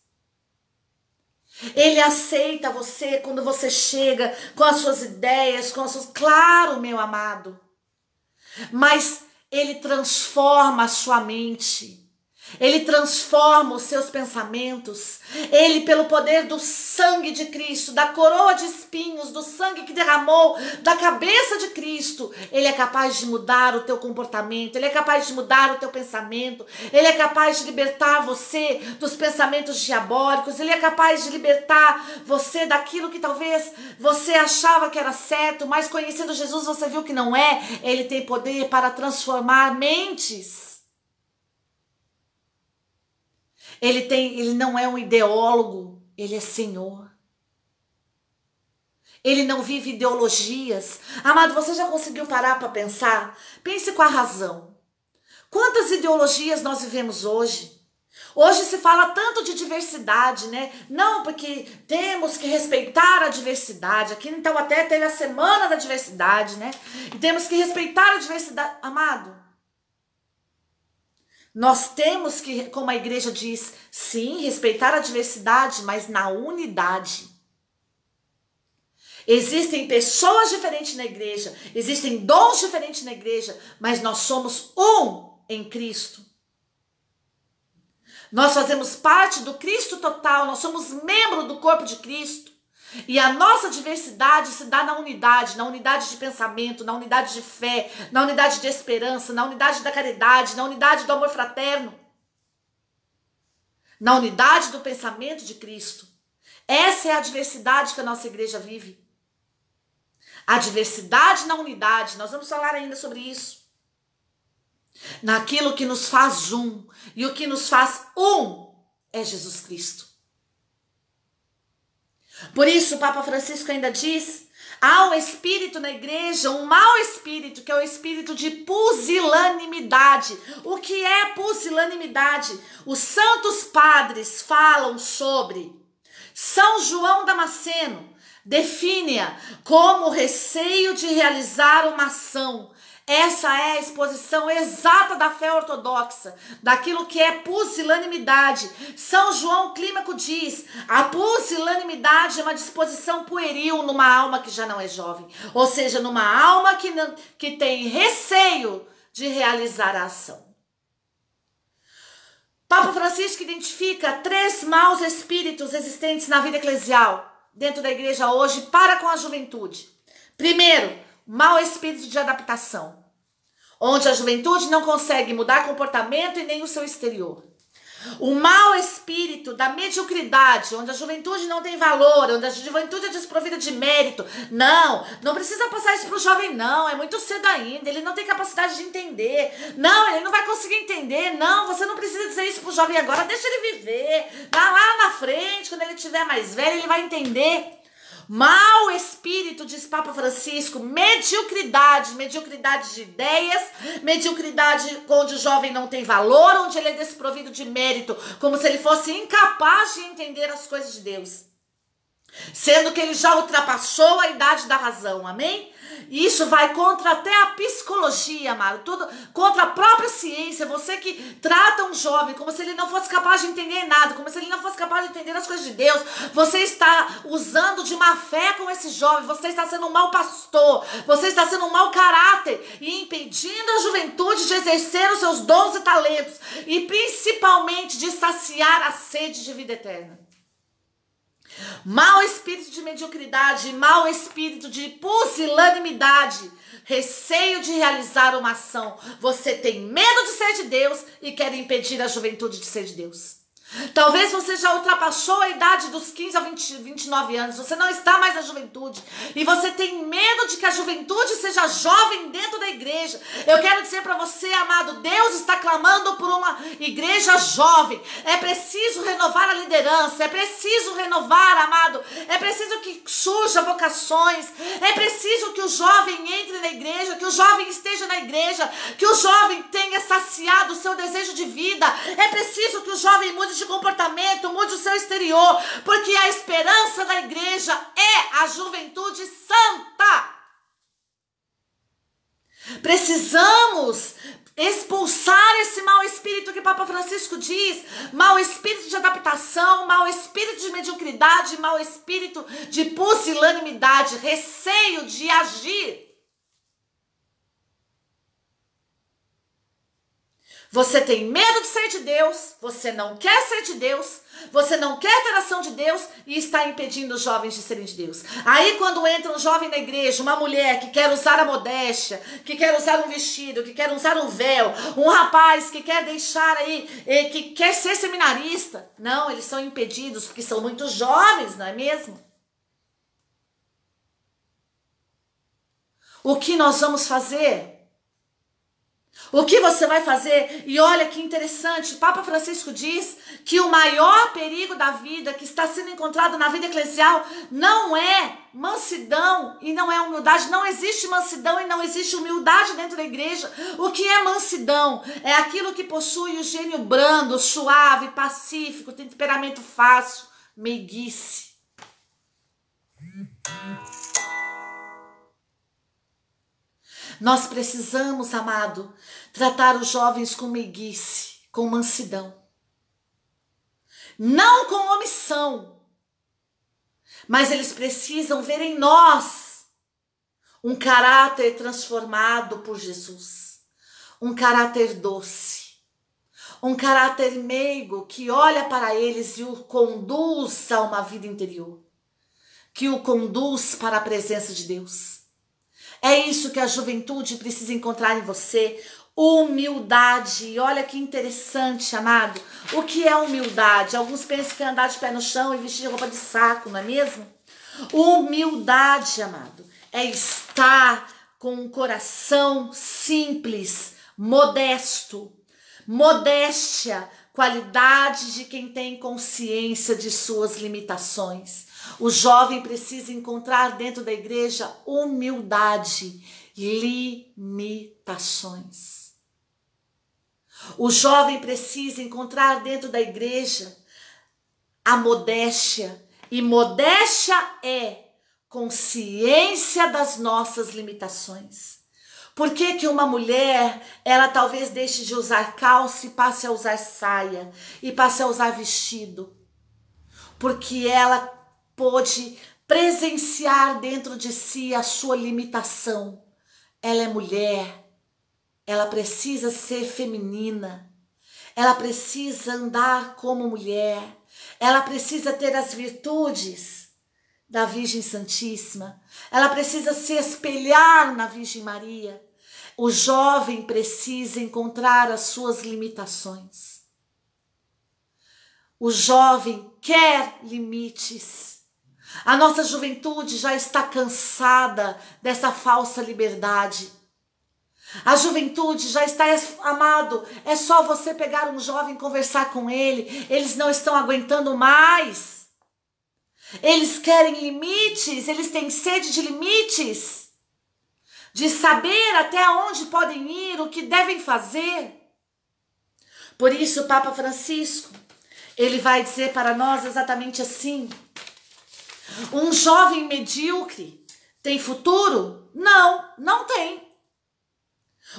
Speaker 1: Ele aceita você quando você chega com as suas ideias, com as suas... Claro, meu amado. Mas ele transforma a sua mente. Ele transforma os seus pensamentos. Ele, pelo poder do sangue de Cristo, da coroa de espinhos, do sangue que derramou da cabeça de Cristo, ele é capaz de mudar o teu comportamento, ele é capaz de mudar o teu pensamento, ele é capaz de libertar você dos pensamentos diabólicos, ele é capaz de libertar você daquilo que talvez você achava que era certo, mas conhecendo Jesus você viu que não é. Ele tem poder para transformar mentes. Ele não é um ideólogo, ele é Senhor. Ele não vive ideologias. Amado, você já conseguiu parar para pensar? Pense com a razão. Quantas ideologias nós vivemos hoje? Hoje se fala tanto de diversidade, né? Não, porque temos que respeitar a diversidade. Aqui então até teve a semana da diversidade, né? E temos que respeitar a diversidade. Amado, nós temos que, como a igreja diz, sim, respeitar a diversidade, mas na unidade. Existem pessoas diferentes na igreja, existem dons diferentes na igreja, mas nós somos um em Cristo. Nós fazemos parte do Cristo total, nós somos membro do corpo de Cristo. E a nossa diversidade se dá na unidade de pensamento, na unidade de fé, na unidade de esperança, na unidade da caridade, na unidade do amor fraterno, na unidade do pensamento de Cristo. Essa é a diversidade que a nossa igreja vive. A diversidade na unidade, nós vamos falar ainda sobre isso. Naquilo que nos faz um, e o que nos faz um é Jesus Cristo. Por isso o Papa Francisco ainda diz, há um espírito na igreja, um mau espírito, que é o espírito de pusilanimidade. O que é pusilanimidade? Os santos padres falam sobre. São João Damasceno define-a como receio de realizar uma ação. Essa é a exposição exata da fé ortodoxa, daquilo que é pusilanimidade. São João Clímaco diz, a pusilanimidade é uma disposição pueril numa alma que já não é jovem. Ou seja, numa alma que tem receio de realizar a ação. Papa Francisco identifica 3 maus espíritos existentes na vida eclesial, dentro da igreja hoje, para com a juventude. Primeiro, mau espírito de adaptação, onde a juventude não consegue mudar comportamento e nem o seu exterior. O mau espírito da mediocridade, onde a juventude não tem valor, onde a juventude é desprovida de mérito. Não precisa passar isso para o jovem, não. É muito cedo ainda, ele não tem capacidade de entender. Não, ele não vai conseguir entender. Não, você não precisa dizer isso para o jovem agora, deixa ele viver. Lá na frente, quando ele estiver mais velho, ele vai entender. Mau espírito, diz Papa Francisco, mediocridade de ideias, mediocridade onde o jovem não tem valor, onde ele é desprovido de mérito, como se ele fosse incapaz de entender as coisas de Deus, sendo que ele já ultrapassou a idade da razão, amém? Isso vai contra até a psicologia, amado, tudo contra a própria ciência. Você que trata um jovem como se ele não fosse capaz de entender nada, como se ele não fosse capaz de entender as coisas de Deus, você está usando de má fé com esse jovem, você está sendo um mau pastor, você está sendo um mau caráter e impedindo a juventude de exercer os seus dons e talentos e principalmente de saciar a sede de vida eterna. Mau espírito de mediocridade, mau espírito de pusilanimidade, receio de realizar uma ação. Você tem medo de ser de Deus e quer impedir a juventude de ser de Deus. Talvez você já ultrapassou a idade dos 15 a 29 anos, você não está mais na juventude e você tem medo de que a juventude seja jovem dentro da igreja. Eu quero dizer para você, amado, Deus está clamando por uma igreja jovem. É preciso renovar a liderança, é preciso renovar, amado, é preciso que surja vocações, é preciso que o jovem entre na igreja, que o jovem esteja na igreja, que o jovem tenha saciado o seu desejo de vida, é preciso que o jovem mude de comportamento, mude o seu exterior, porque a esperança da igreja é a juventude santa. Precisamos expulsar esse mau espírito que Papa Francisco diz, mau espírito de adaptação, mau espírito de mediocridade, mau espírito de pusilanimidade, receio de agir. Você tem medo de ser de Deus, você não quer ser de Deus, você não quer ter ação de Deus e está impedindo os jovens de serem de Deus. Aí quando entra um jovem na igreja, uma mulher que quer usar a modéstia, que quer usar um vestido, que quer usar um véu, um rapaz que quer deixar aí, que quer ser seminarista, não, eles são impedidos porque são muito jovens, não é mesmo? O que nós vamos fazer? O que você vai fazer? E olha que interessante, Papa Francisco diz que o maior perigo da vida que está sendo encontrado na vida eclesial não é mansidão e não é humildade. Não existe mansidão e não existe humildade dentro da igreja. O que é mansidão? É aquilo que possui o gênio brando, suave, pacífico, temperamento fácil, meiguice. Nós precisamos, amado, tratar os jovens com meiguice, com mansidão. Não com omissão, mas eles precisam ver em nós um caráter transformado por Jesus. Um caráter doce, um caráter meigo que olha para eles e o conduz a uma vida interior, que o conduz para a presença de Deus. É isso que a juventude precisa encontrar em você, humildade. E olha que interessante, amado, o que é humildade? Alguns pensam que é andar de pé no chão e vestir roupa de saco, não é mesmo? Humildade, amado, é estar com um coração simples, modesto. Modéstia, qualidade de quem tem consciência de suas limitações. O jovem precisa encontrar dentro da igreja humildade, limitações. O jovem precisa encontrar dentro da igreja a modéstia. E modéstia é consciência das nossas limitações. Por que que uma mulher, ela talvez deixe de usar calça e passe a usar saia, e passe a usar vestido? Porque ela pôde presenciar dentro de si a sua limitação. Ela é mulher, ela precisa ser feminina, ela precisa andar como mulher, ela precisa ter as virtudes da Virgem Santíssima, ela precisa se espelhar na Virgem Maria. O jovem precisa encontrar as suas limitações. O jovem quer limites. A nossa juventude já está cansada dessa falsa liberdade. A juventude já está, amado, é só você pegar um jovem e conversar com ele. Eles não estão aguentando mais. Eles querem limites, eles têm sede de limites. De saber até onde podem ir, o que devem fazer. Por isso o Papa Francisco, ele vai dizer para nós exatamente assim: um jovem medíocre tem futuro? Não, não tem.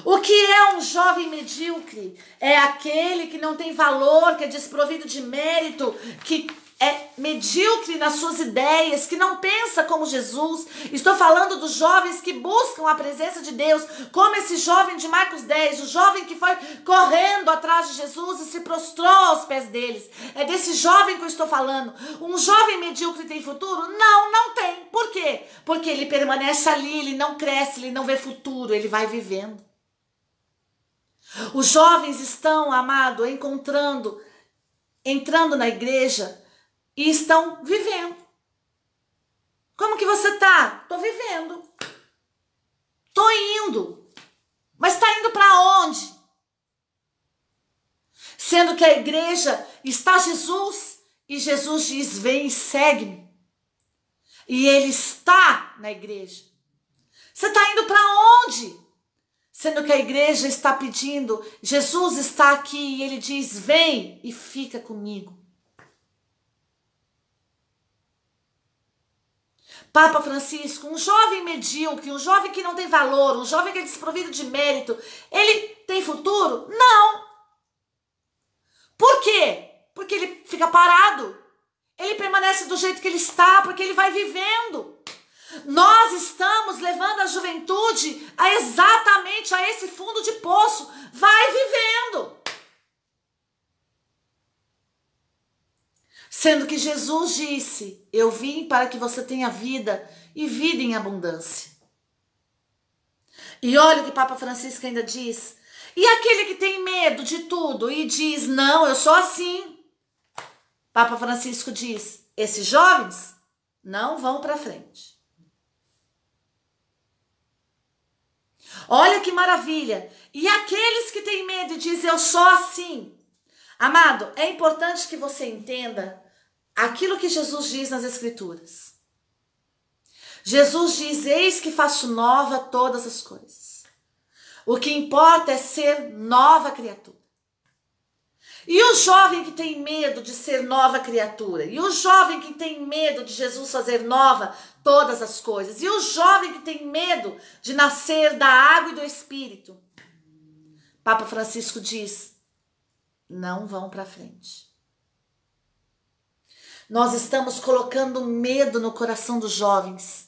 Speaker 1: O que é um jovem medíocre? É aquele que não tem valor, que é desprovido de mérito, que é medíocre nas suas ideias, que não pensa como Jesus. Estou falando dos jovens que buscam a presença de Deus, como esse jovem de Marcos 10, o jovem que foi correndo atrás de Jesus e se prostrou aos pés deles. É desse jovem que eu estou falando. Um jovem medíocre tem futuro? Não, não tem. Por quê? Porque ele permanece ali, ele não cresce, ele não vê futuro, ele vai vivendo. Os jovens estão, amado, entrando na igreja e estão vivendo. Como que você tá? Tô vivendo. Tô indo. Mas tá indo para onde? Sendo que a igreja está Jesus e Jesus diz: vem e segue-me. E ele está na igreja. Você tá indo para onde? Sendo que a igreja está pedindo, Jesus está aqui e ele diz: vem e fica comigo. Papa Francisco, um jovem medíocre, um jovem que não tem valor, um jovem que é desprovido de mérito, ele tem futuro? Não. Por quê? Porque ele fica parado. Ele permanece do jeito que ele está, porque ele vai vivendo. Nós estamos levando a juventude exatamente a esse fundo de poço. Vai vivendo. Sendo que Jesus disse: eu vim para que você tenha vida e vida em abundância. E olha o que Papa Francisco ainda diz: e aquele que tem medo de tudo e diz: não, eu sou assim. Papa Francisco diz: esses jovens não vão para frente. Olha que maravilha. E aqueles que têm medo e dizem: eu sou assim. Amado, é importante que você entenda aquilo que Jesus diz nas Escrituras. Jesus diz: eis que faço nova todas as coisas. O que importa é ser nova criatura. E o jovem que tem medo de ser nova criatura? E o jovem que tem medo de Jesus fazer nova todas as coisas? E o jovem que tem medo de nascer da água e do Espírito? Papa Francisco diz: não vão para frente. Nós estamos colocando medo no coração dos jovens.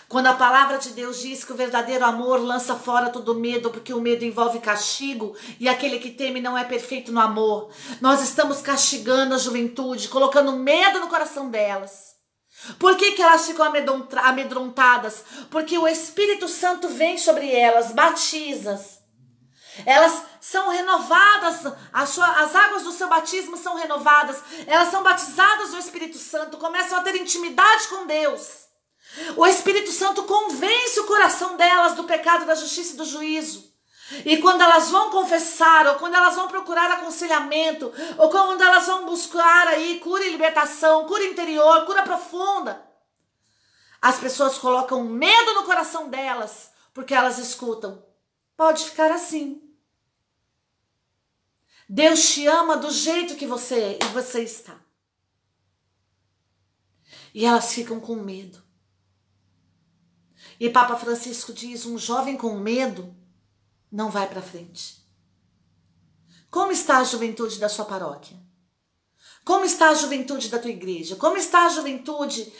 Speaker 1: Quando a palavra de Deus diz que o verdadeiro amor lança fora todo medo, porque o medo envolve castigo, e aquele que teme não é perfeito no amor. Nós estamos castigando a juventude, colocando medo no coração delas. Por que que elas ficam amedrontadas? Porque o Espírito Santo vem sobre elas, batiza. Elas são renovadas, as águas do seu batismo são renovadas, elas são batizadas no Espírito Santo, começam a ter intimidade com Deus. O Espírito Santo convence o coração delas do pecado, da justiça e do juízo. E quando elas vão confessar, ou quando elas vão procurar aconselhamento, ou quando elas vão buscar aí cura e libertação, cura interior, cura profunda, as pessoas colocam medo no coração delas, porque elas escutam: pode ficar assim. Deus te ama do jeito que você está. E elas ficam com medo. E Papa Francisco diz: um jovem com medo não vai para frente. Como está a juventude da sua paróquia? Como está a juventude da tua igreja? Como está a juventude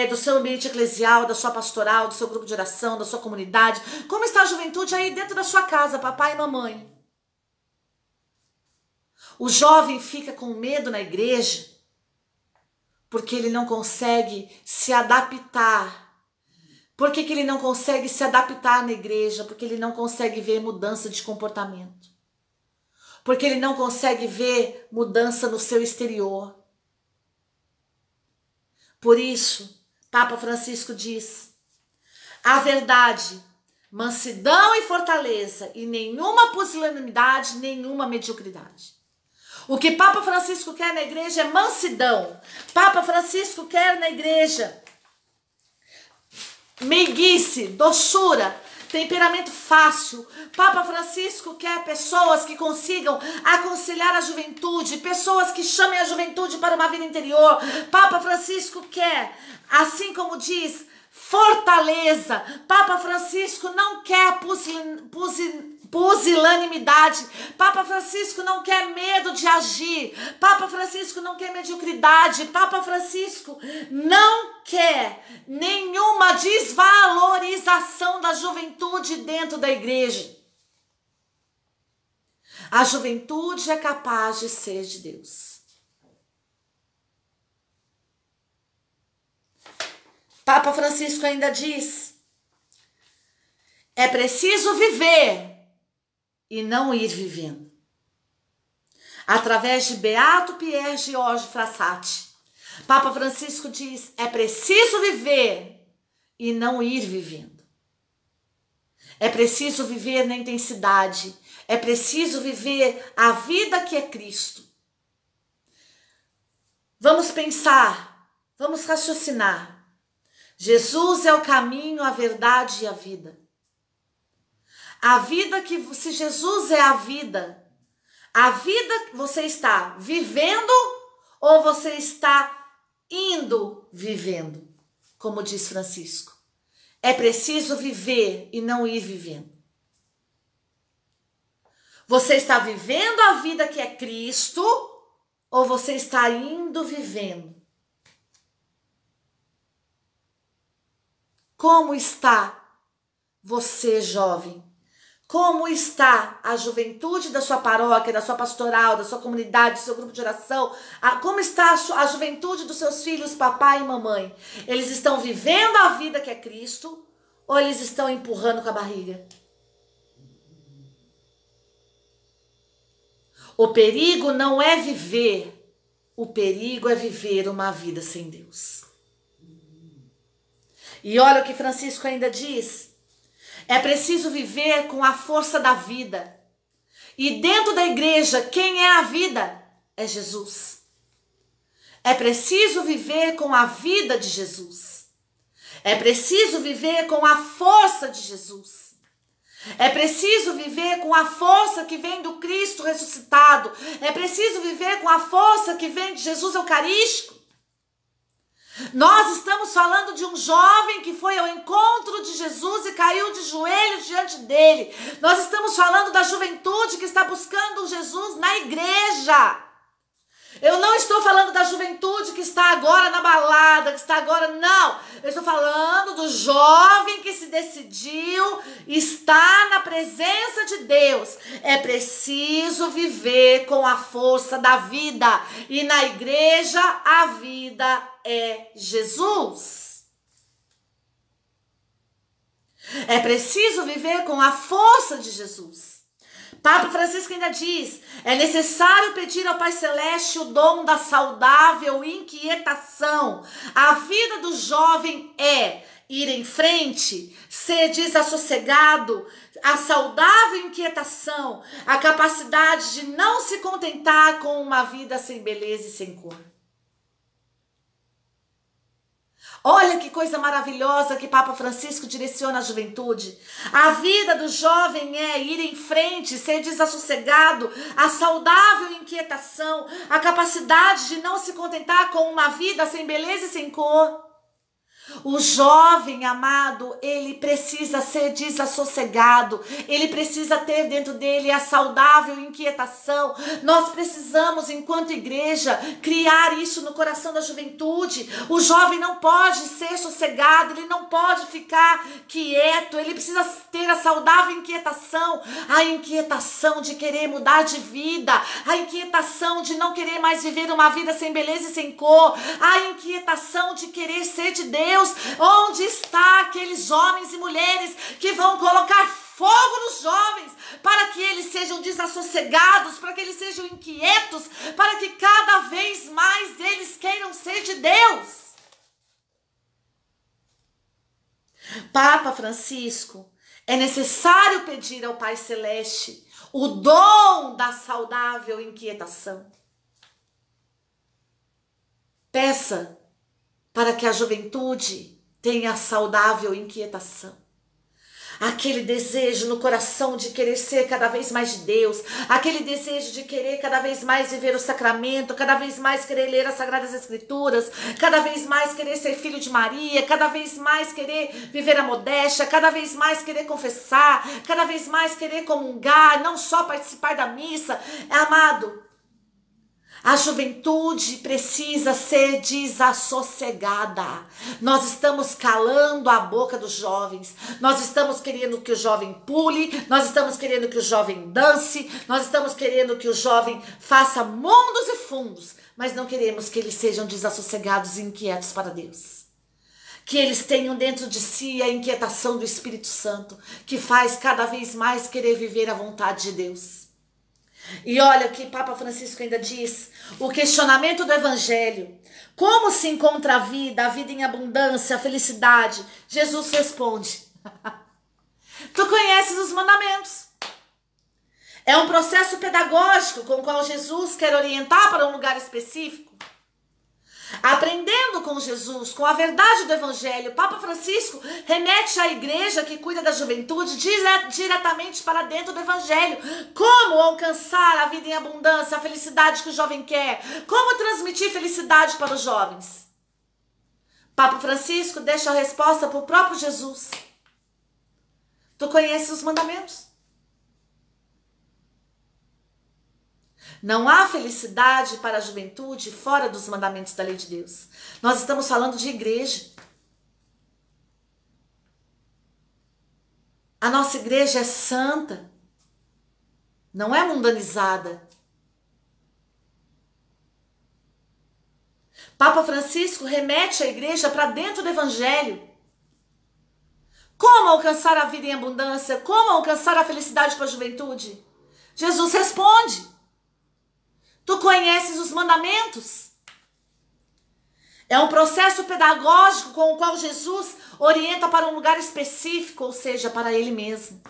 Speaker 1: do seu ambiente eclesial, da sua pastoral, do seu grupo de oração, da sua comunidade? Como está a juventude aí dentro da sua casa, papai e mamãe? O jovem fica com medo na igreja porque ele não consegue se adaptar. Por que que ele não consegue se adaptar na igreja? Porque ele não consegue ver mudança de comportamento. porque ele não consegue ver mudança no seu exterior. Por isso, Papa Francisco diz: a verdade, mansidão e fortaleza, e nenhuma pusilanimidade, nenhuma mediocridade. O que Papa Francisco quer na igreja é mansidão. Papa Francisco quer na igreja meiguice, doçura, temperamento fácil. Papa Francisco quer pessoas que consigam aconselhar a juventude, pessoas que chamem a juventude para uma vida interior. Papa Francisco quer, assim como diz, fortaleza. Papa Francisco não quer pusilanimidade. Papa Francisco não quer medo de agir. Papa Francisco não quer mediocridade. Papa Francisco não quer nenhuma desvalorização da juventude dentro da igreja. A juventude é capaz de ser de Deus. Papa Francisco ainda diz: é preciso viver e não ir vivendo. Através de Beato Pierre Georges Frassati, Papa Francisco diz: é preciso viver e não ir vivendo. É preciso viver na intensidade. É preciso viver a vida que é Cristo. Vamos pensar, vamos raciocinar. Jesus é o caminho, a verdade e a vida. A vida que, se Jesus é a vida você está vivendo ou você está indo vivendo? Como diz Francisco, é preciso viver e não ir vivendo. Você está vivendo a vida que é Cristo ou você está indo vivendo? Como está você, jovem? Como está a juventude da sua paróquia, da sua pastoral, da sua comunidade, do seu grupo de oração? Como está a juventude dos seus filhos, papai e mamãe? Eles estão vivendo a vida que é Cristo ou eles estão empurrando com a barriga? O perigo não é viver, o perigo é viver uma vida sem Deus. E olha o que Francisco ainda diz: é preciso viver com a força da vida. E dentro da igreja, quem é a vida? É Jesus. É preciso viver com a vida de Jesus. É preciso viver com a força de Jesus. É preciso viver com a força que vem do Cristo ressuscitado. É preciso viver com a força que vem de Jesus Eucarístico. Nós estamos falando de um jovem que foi ao encontro de Jesus e caiu de joelhos diante dele. Nós estamos falando da juventude que está buscando Jesus na igreja. Eu não estou falando da juventude que está agora na balada, que está agora, não. Eu estou falando do jovem que se decidiu estar na presença de Deus. É preciso viver com a força da vida. E na igreja a vida é Jesus. É preciso viver com a força de Jesus. Papa Francisco ainda diz: é necessário pedir ao Pai Celeste o dom da saudável inquietação. A vida do jovem é ir em frente, ser desassossegado, a saudável inquietação, a capacidade de não se contentar com uma vida sem beleza e sem cor. Olha que coisa maravilhosa que Papa Francisco direciona à juventude. A vida do jovem é ir em frente, ser desassossegado, a saudável inquietação, a capacidade de não se contentar com uma vida sem beleza e sem cor. O jovem amado, ele precisa ser desassossegado, ele precisa ter dentro dele a saudável inquietação. Nós precisamos, enquanto igreja, criar isso no coração da juventude. O jovem não pode ser sossegado, ele não pode ficar quieto, ele precisa ter a saudável inquietação, a inquietação de querer mudar de vida, a inquietação de não querer mais viver uma vida sem beleza e sem cor, a inquietação de querer ser de Deus. Deus? Onde está aqueles homens e mulheres que vão colocar fogo nos jovens, para que eles sejam desassossegados, para que eles sejam inquietos, para que cada vez mais eles queiram ser de Deus? Papa Francisco, é necessário pedir ao Pai Celeste o dom da saudável inquietação. Peça para que a juventude tenha saudável inquietação. Aquele desejo no coração de querer ser cada vez mais de Deus, aquele desejo de querer cada vez mais viver o sacramento, cada vez mais querer ler as Sagradas Escrituras, cada vez mais querer ser filho de Maria, cada vez mais querer viver a modéstia, cada vez mais querer confessar, cada vez mais querer comungar, não só participar da missa. Amado, a juventude precisa ser desassossegada. Nós estamos calando a boca dos jovens. Nós estamos querendo que o jovem pule. Nós estamos querendo que o jovem dance. Nós estamos querendo que o jovem faça mundos e fundos. Mas não queremos que eles sejam desassossegados e inquietos para Deus. Que eles tenham dentro de si a inquietação do Espírito Santo, que faz cada vez mais querer viver a vontade de Deus. E olha o que Papa Francisco ainda diz, o questionamento do Evangelho. Como se encontra a vida em abundância, a felicidade? Jesus responde, tu conheces os mandamentos. É um processo pedagógico com o qual Jesus quer orientar para um lugar específico. Aprendendo com Jesus, com a verdade do Evangelho, Papa Francisco remete à igreja que cuida da juventude diretamente para dentro do Evangelho. Como alcançar a vida em abundância, a felicidade que o jovem quer? Como transmitir felicidade para os jovens? Papa Francisco deixa a resposta para o próprio Jesus. Tu conheces os mandamentos? Não há felicidade para a juventude fora dos mandamentos da lei de Deus. Nós estamos falando de igreja. A nossa igreja é santa, não é mundanizada. Papa Francisco remete a igreja para dentro do Evangelho. Como alcançar a vida em abundância? Como alcançar a felicidade para a juventude? Jesus responde. Tu conheces os mandamentos? É um processo pedagógico com o qual Jesus orienta para um lugar específico, ou seja, para ele mesmo.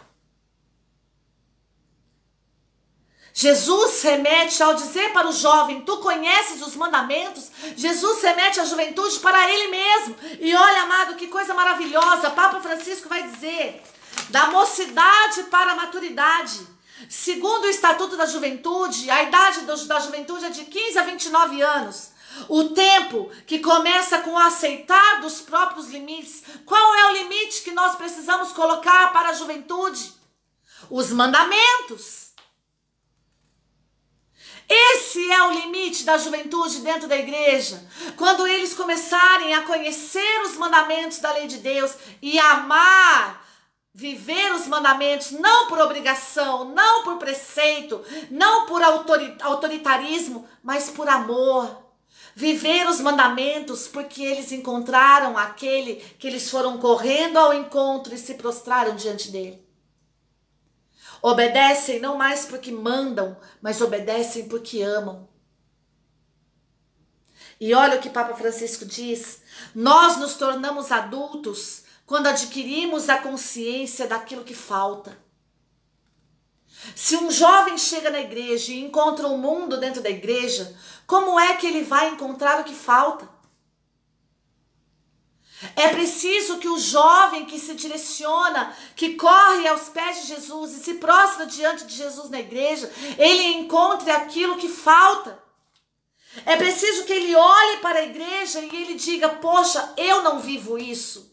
Speaker 1: Jesus remete ao dizer para o jovem, tu conheces os mandamentos? Jesus remete a juventude para ele mesmo. E olha, amado, que coisa maravilhosa. Papa Francisco vai dizer, da mocidade para a maturidade. Segundo o Estatuto da Juventude, a idade da juventude é de 15 a 29 anos. O tempo que começa com o aceitar dos próprios limites. Qual é o limite que nós precisamos colocar para a juventude? Os mandamentos. Esse é o limite da juventude dentro da igreja. Quando eles começarem a conhecer os mandamentos da lei de Deus e amar, viver os mandamentos, não por obrigação, não por preceito, não por autoritarismo, mas por amor. Viver os mandamentos porque eles encontraram aquele que eles foram correndo ao encontro e se prostraram diante dele. Obedecem não mais porque mandam, mas obedecem porque amam. E olha o que Papa Francisco diz, nós nos tornamos adultos quando adquirimos a consciência daquilo que falta. Se um jovem chega na igreja e encontra o mundo dentro da igreja, como é que ele vai encontrar o que falta? É preciso que o jovem que se direciona, que corre aos pés de Jesus e se prostra diante de Jesus na igreja, ele encontre aquilo que falta. É preciso que ele olhe para a igreja e ele diga, poxa, eu não vivo isso.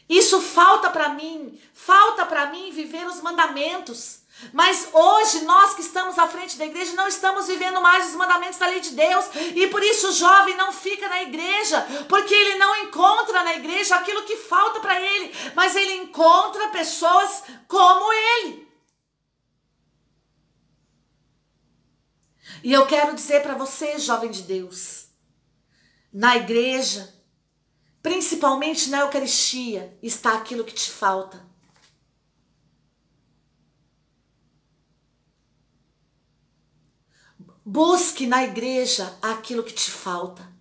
Speaker 1: Isso falta para mim viver os mandamentos. Mas hoje nós que estamos à frente da igreja não estamos vivendo mais os mandamentos da lei de Deus. E por isso o jovem não fica na igreja, porque ele não encontra na igreja aquilo que falta para ele. Mas ele encontra pessoas como ele. E eu quero dizer para você, jovem de Deus, na igreja, principalmente na Eucaristia, está aquilo que te falta. Busque na igreja aquilo que te falta.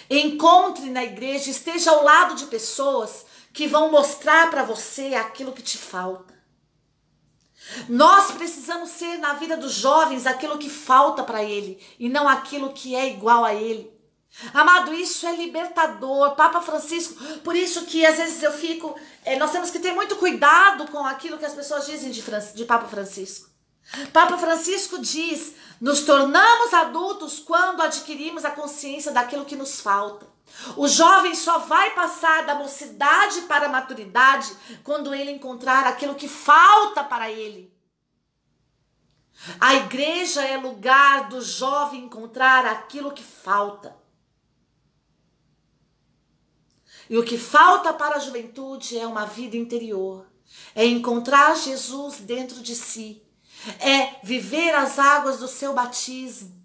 Speaker 1: Encontre na igreja, esteja ao lado de pessoas que vão mostrar para você aquilo que te falta. Nós precisamos ser na vida dos jovens aquilo que falta para ele e não aquilo que é igual a ele. Amado, isso é libertador. Papa Francisco, por isso que às vezes eu fico, nós temos que ter muito cuidado com aquilo que as pessoas dizem de Papa Francisco. Papa Francisco diz, nos tornamos adultos quando adquirimos a consciência daquilo que nos falta. O jovem só vai passar da mocidade para a maturidade quando ele encontrar aquilo que falta para ele. A igreja é lugar do jovem encontrar aquilo que falta. E o que falta para a juventude é uma vida interior, é encontrar Jesus dentro de si, é viver as águas do seu batismo.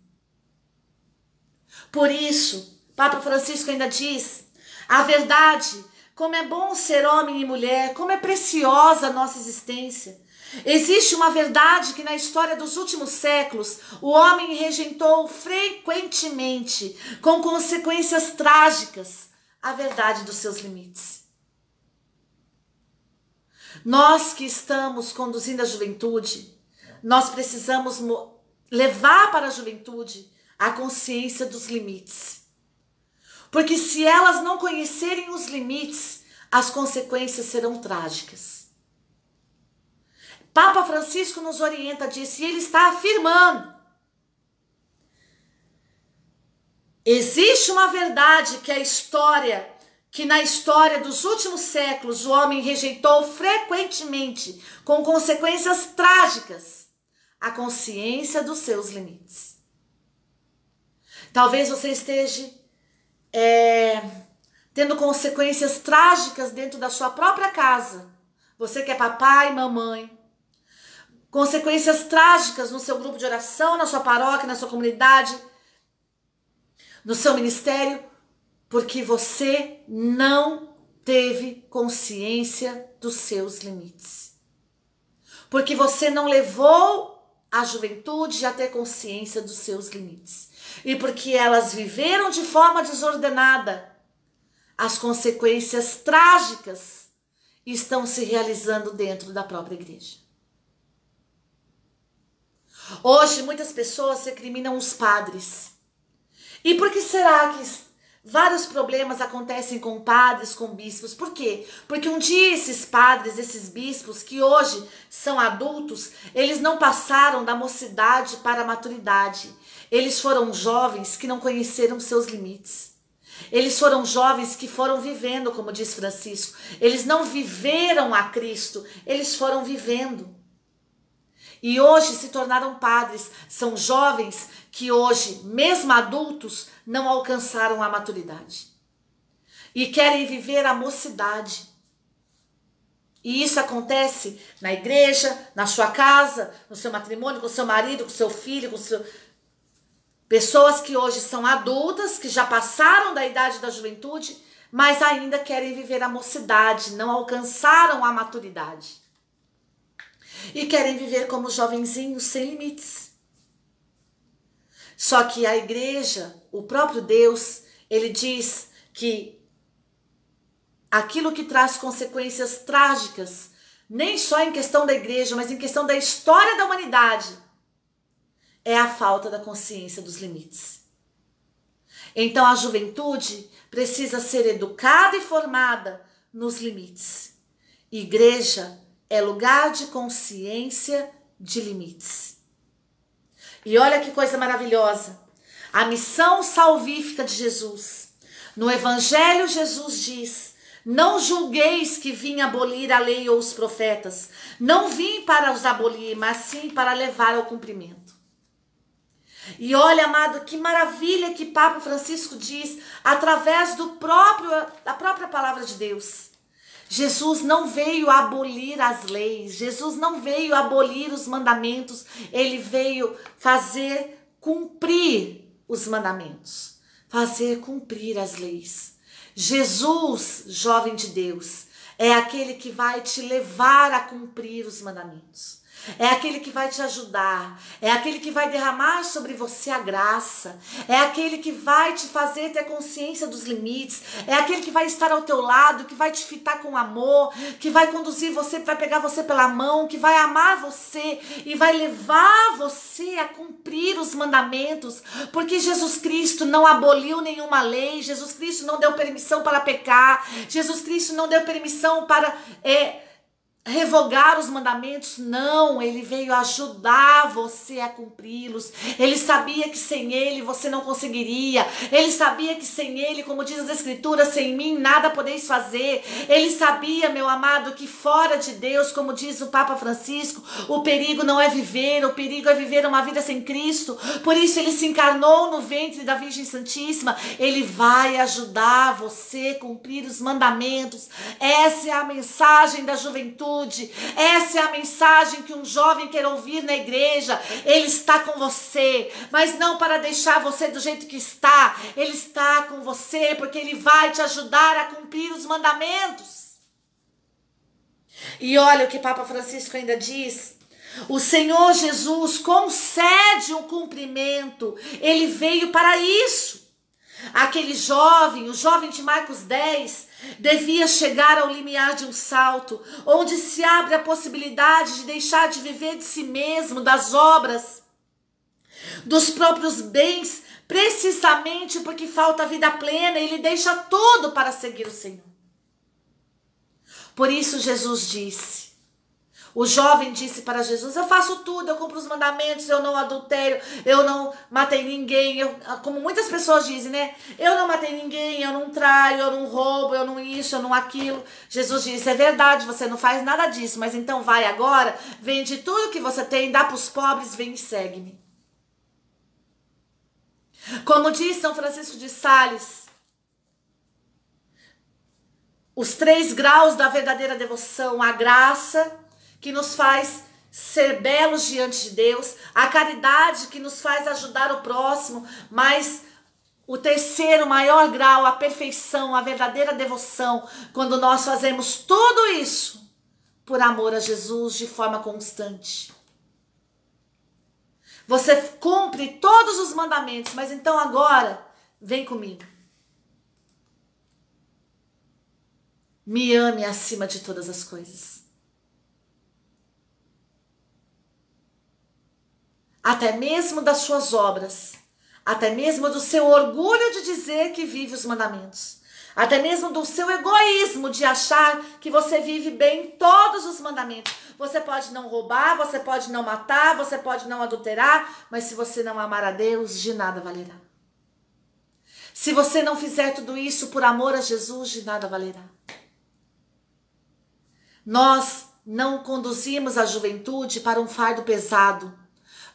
Speaker 1: Por isso, Papa Francisco ainda diz, a verdade, como é bom ser homem e mulher, como é preciosa a nossa existência. Existe uma verdade que na história dos últimos séculos o homem rejeitou frequentemente, com consequências trágicas, a verdade dos seus limites. Nós que estamos conduzindo a juventude, nós precisamos levar para a juventude a consciência dos limites. Porque se elas não conhecerem os limites, as consequências serão trágicas. Papa Francisco nos orienta disso e ele está afirmando. Existe uma verdade que na história dos últimos séculos o homem rejeitou frequentemente, com consequências trágicas, a consciência dos seus limites. Talvez você esteja tendo consequências trágicas dentro da sua própria casa. Você que é papai e mamãe. Consequências trágicas no seu grupo de oração, na sua paróquia, na sua comunidade, no seu ministério, porque você não teve consciência dos seus limites. Porque você não levou a juventude a ter consciência dos seus limites. E porque elas viveram de forma desordenada, as consequências trágicas estão se realizando dentro da própria igreja. Hoje muitas pessoas recriminam os padres. E por que será que vários problemas acontecem com padres, com bispos? Por quê? Porque um dia esses padres, esses bispos, que hoje são adultos, eles não passaram da mocidade para a maturidade. Eles foram jovens que não conheceram seus limites. Eles foram jovens que foram vivendo, como diz Francisco. Eles não viveram a Cristo, eles foram vivendo. E hoje se tornaram padres. São jovens que hoje, mesmo adultos, não alcançaram a maturidade. E querem viver a mocidade. E isso acontece na igreja, na sua casa, no seu matrimônio, com o seu marido, com o seu filho, com o seu... Pessoas que hoje são adultas, que já passaram da idade da juventude, mas ainda querem viver a mocidade, não alcançaram a maturidade. E querem viver como jovenzinhos sem limites. Só que a igreja, o próprio Deus, ele diz que aquilo que traz consequências trágicas, nem só em questão da igreja, mas em questão da história da humanidade, é a falta da consciência dos limites. Então a juventude precisa ser educada e formada nos limites. Igreja é lugar de consciência de limites. E olha que coisa maravilhosa. A missão salvífica de Jesus. No Evangelho, Jesus diz: não julgueis que vim abolir a lei ou os profetas. Não vim para os abolir, mas sim para levar ao cumprimento. E olha, amado, que maravilha que Papa Francisco diz através da própria palavra de Deus. Jesus não veio abolir as leis, Jesus não veio abolir os mandamentos, ele veio fazer cumprir os mandamentos, fazer cumprir as leis. Jesus, jovem de Deus, é aquele que vai te levar a cumprir os mandamentos. É aquele que vai te ajudar, é aquele que vai derramar sobre você a graça, é aquele que vai te fazer ter consciência dos limites, é aquele que vai estar ao teu lado, que vai te fitar com amor, que vai conduzir você, vai pegar você pela mão, que vai amar você e vai levar você a cumprir os mandamentos, porque Jesus Cristo não aboliu nenhuma lei, Jesus Cristo não deu permissão para pecar, Jesus Cristo não deu permissão para revogar os mandamentos, não, ele veio ajudar você a cumpri-los. Ele sabia que sem ele você não conseguiria, ele sabia que sem ele, como diz as escrituras, sem mim nada podeis fazer. Ele sabia, meu amado, que fora de Deus, como diz o Papa Francisco, o perigo não é viver, o perigo é viver uma vida sem Cristo. Por isso ele se encarnou no ventre da Virgem Santíssima. Ele vai ajudar você a cumprir os mandamentos. Essa é a mensagem da juventude. Essa é a mensagem que um jovem quer ouvir na igreja. Ele está com você, mas não para deixar você do jeito que está. Ele está com você porque ele vai te ajudar a cumprir os mandamentos. E olha o que Papa Francisco ainda diz: o Senhor Jesus concede um cumprimento. Ele veio para isso. Aquele jovem, o jovem de Marcos 10, devia chegar ao limiar de um salto, onde se abre a possibilidade de deixar de viver de si mesmo, das obras, dos próprios bens, precisamente porque falta vida plena. Ele deixa tudo para seguir o Senhor. Por isso Jesus disse, o jovem disse para Jesus: eu faço tudo, eu cumpro os mandamentos, eu não adultério, eu não matei ninguém, como muitas pessoas dizem, né? Eu não matei ninguém, eu não traio, eu não roubo, eu não isso, eu não aquilo. Jesus disse: é verdade, você não faz nada disso, mas então vai agora, vende tudo que você tem, dá para os pobres, vem e segue-me. Como diz São Francisco de Sales, os 3 graus da verdadeira devoção: a graça, que nos faz ser belos diante de Deus, a caridade, que nos faz ajudar o próximo, mas o terceiro maior grau, a perfeição, a verdadeira devoção, quando nós fazemos tudo isso por amor a Jesus de forma constante. Você cumpre todos os mandamentos, mas então agora, vem comigo. Me ame acima de todas as coisas. Até mesmo das suas obras, até mesmo do seu orgulho de dizer que vive os mandamentos, até mesmo do seu egoísmo de achar que você vive bem todos os mandamentos. Você pode não roubar, você pode não matar, você pode não adulterar, mas se você não amar a Deus, de nada valerá. Se você não fizer tudo isso por amor a Jesus, de nada valerá. Nós não conduzimos a juventude para um fardo pesado.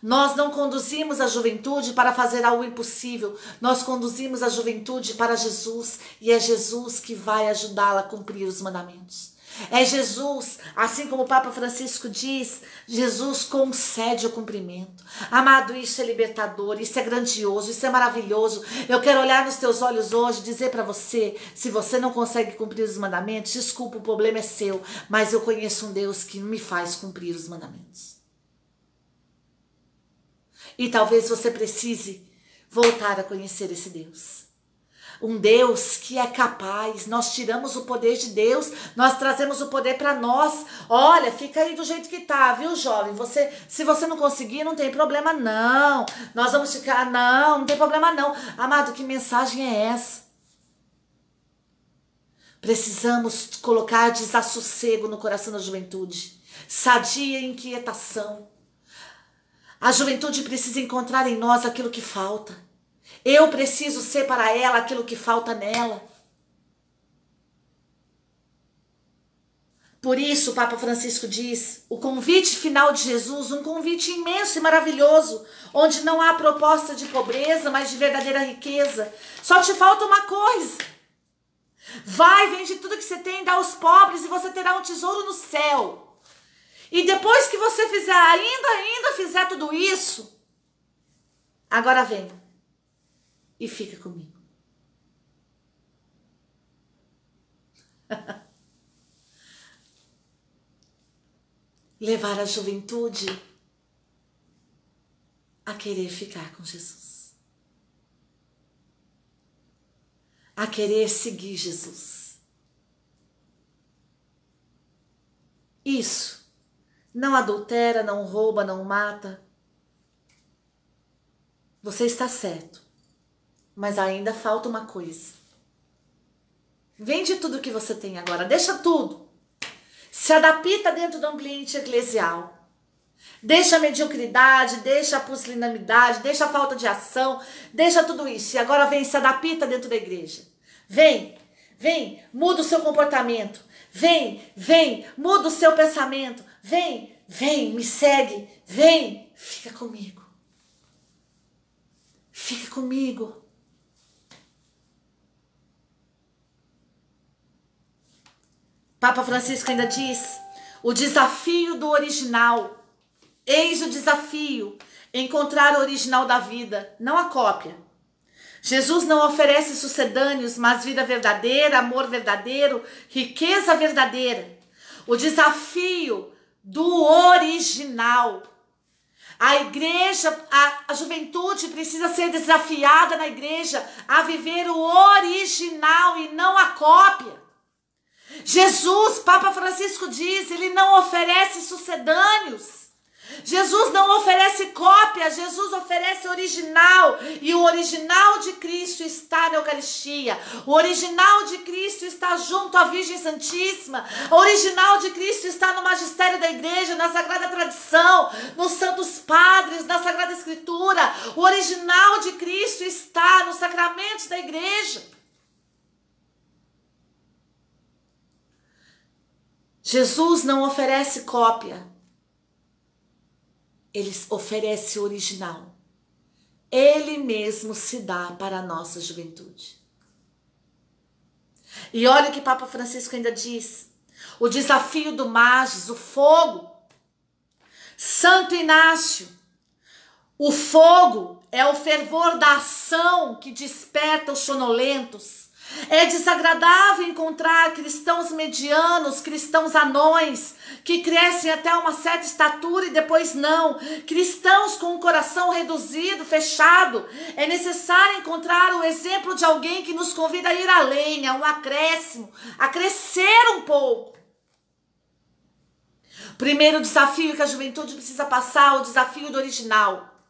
Speaker 1: Nós não conduzimos a juventude para fazer algo impossível. Nós conduzimos a juventude para Jesus. E é Jesus que vai ajudá-la a cumprir os mandamentos. É Jesus, assim como o Papa Francisco diz, Jesus concede o cumprimento. Amado, isso é libertador, isso é grandioso, isso é maravilhoso. Eu quero olhar nos teus olhos hoje e dizer para você: se você não consegue cumprir os mandamentos, desculpa, o problema é seu, mas eu conheço um Deus que me faz cumprir os mandamentos. E talvez você precise voltar a conhecer esse Deus. Um Deus que é capaz. Nós tiramos o poder de Deus, nós trazemos o poder para nós. Olha, fica aí do jeito que tá, viu, jovem? Se você não conseguir, não tem problema não. Nós vamos ficar, não tem problema não. Amado, que mensagem é essa? Precisamos colocar desassossego no coração da juventude, sadia e inquietação. A juventude precisa encontrar em nós aquilo que falta. Eu preciso ser para ela aquilo que falta nela. Por isso, o Papa Francisco diz, o convite final de Jesus, um convite imenso e maravilhoso, onde não há proposta de pobreza, mas de verdadeira riqueza. Só te falta uma coisa. Vai, vende tudo que você tem, dá aos pobres e você terá um tesouro no céu. E depois que você fizer, ainda fizer tudo isso, agora vem. e fica comigo. Levar a juventude a querer ficar com Jesus, a querer seguir Jesus. Isso, não adultera, não rouba, não mata. Você está certo, mas ainda falta uma coisa. Vende tudo que você tem agora, deixa tudo. Se adapta dentro de um ambiente eclesial. Deixa a mediocridade, deixa a pusilanimidade, deixa a falta de ação, deixa tudo isso. E agora vem, se adapta dentro da igreja. Vem, muda o seu comportamento. Vem, muda o seu pensamento. Vem, me segue. Vem, fica comigo. Fica comigo. Papa Francisco ainda diz, o desafio do original. Eis o desafio, encontrar o original da vida, não a cópia. Jesus não oferece sucedâneos, mas vida verdadeira, amor verdadeiro, riqueza verdadeira. O desafio do original. A igreja, a juventude precisa ser desafiada na igreja a viver o original e não a cópia. Jesus, Papa Francisco diz, ele não oferece sucedâneos. Jesus não oferece cópia, Jesus oferece original. E o original de Cristo está na Eucaristia. O original de Cristo está junto à Virgem Santíssima. O original de Cristo está no magistério da igreja, na Sagrada Tradição, nos Santos Padres, na Sagrada Escritura. O original de Cristo está nos sacramentos da igreja. Jesus não oferece cópia. Ele oferece o original. Ele mesmo se dá para a nossa juventude. E olha o que Papa Francisco ainda diz. O desafio do Magis, o fogo. Santo Inácio. O fogo é o fervor da ação que desperta os sonolentos. É desagradável encontrar cristãos medianos, cristãos anões, que crescem até uma certa estatura e depois não. Cristãos com um coração reduzido, fechado. É necessário encontrar o exemplo de alguém que nos convida a ir além, a um acréscimo, a crescer um pouco. Primeiro desafio que a juventude precisa passar, o desafio do original.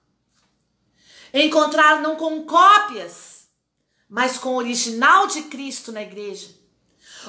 Speaker 1: Encontrar não com cópias, mas com o original de Cristo na igreja.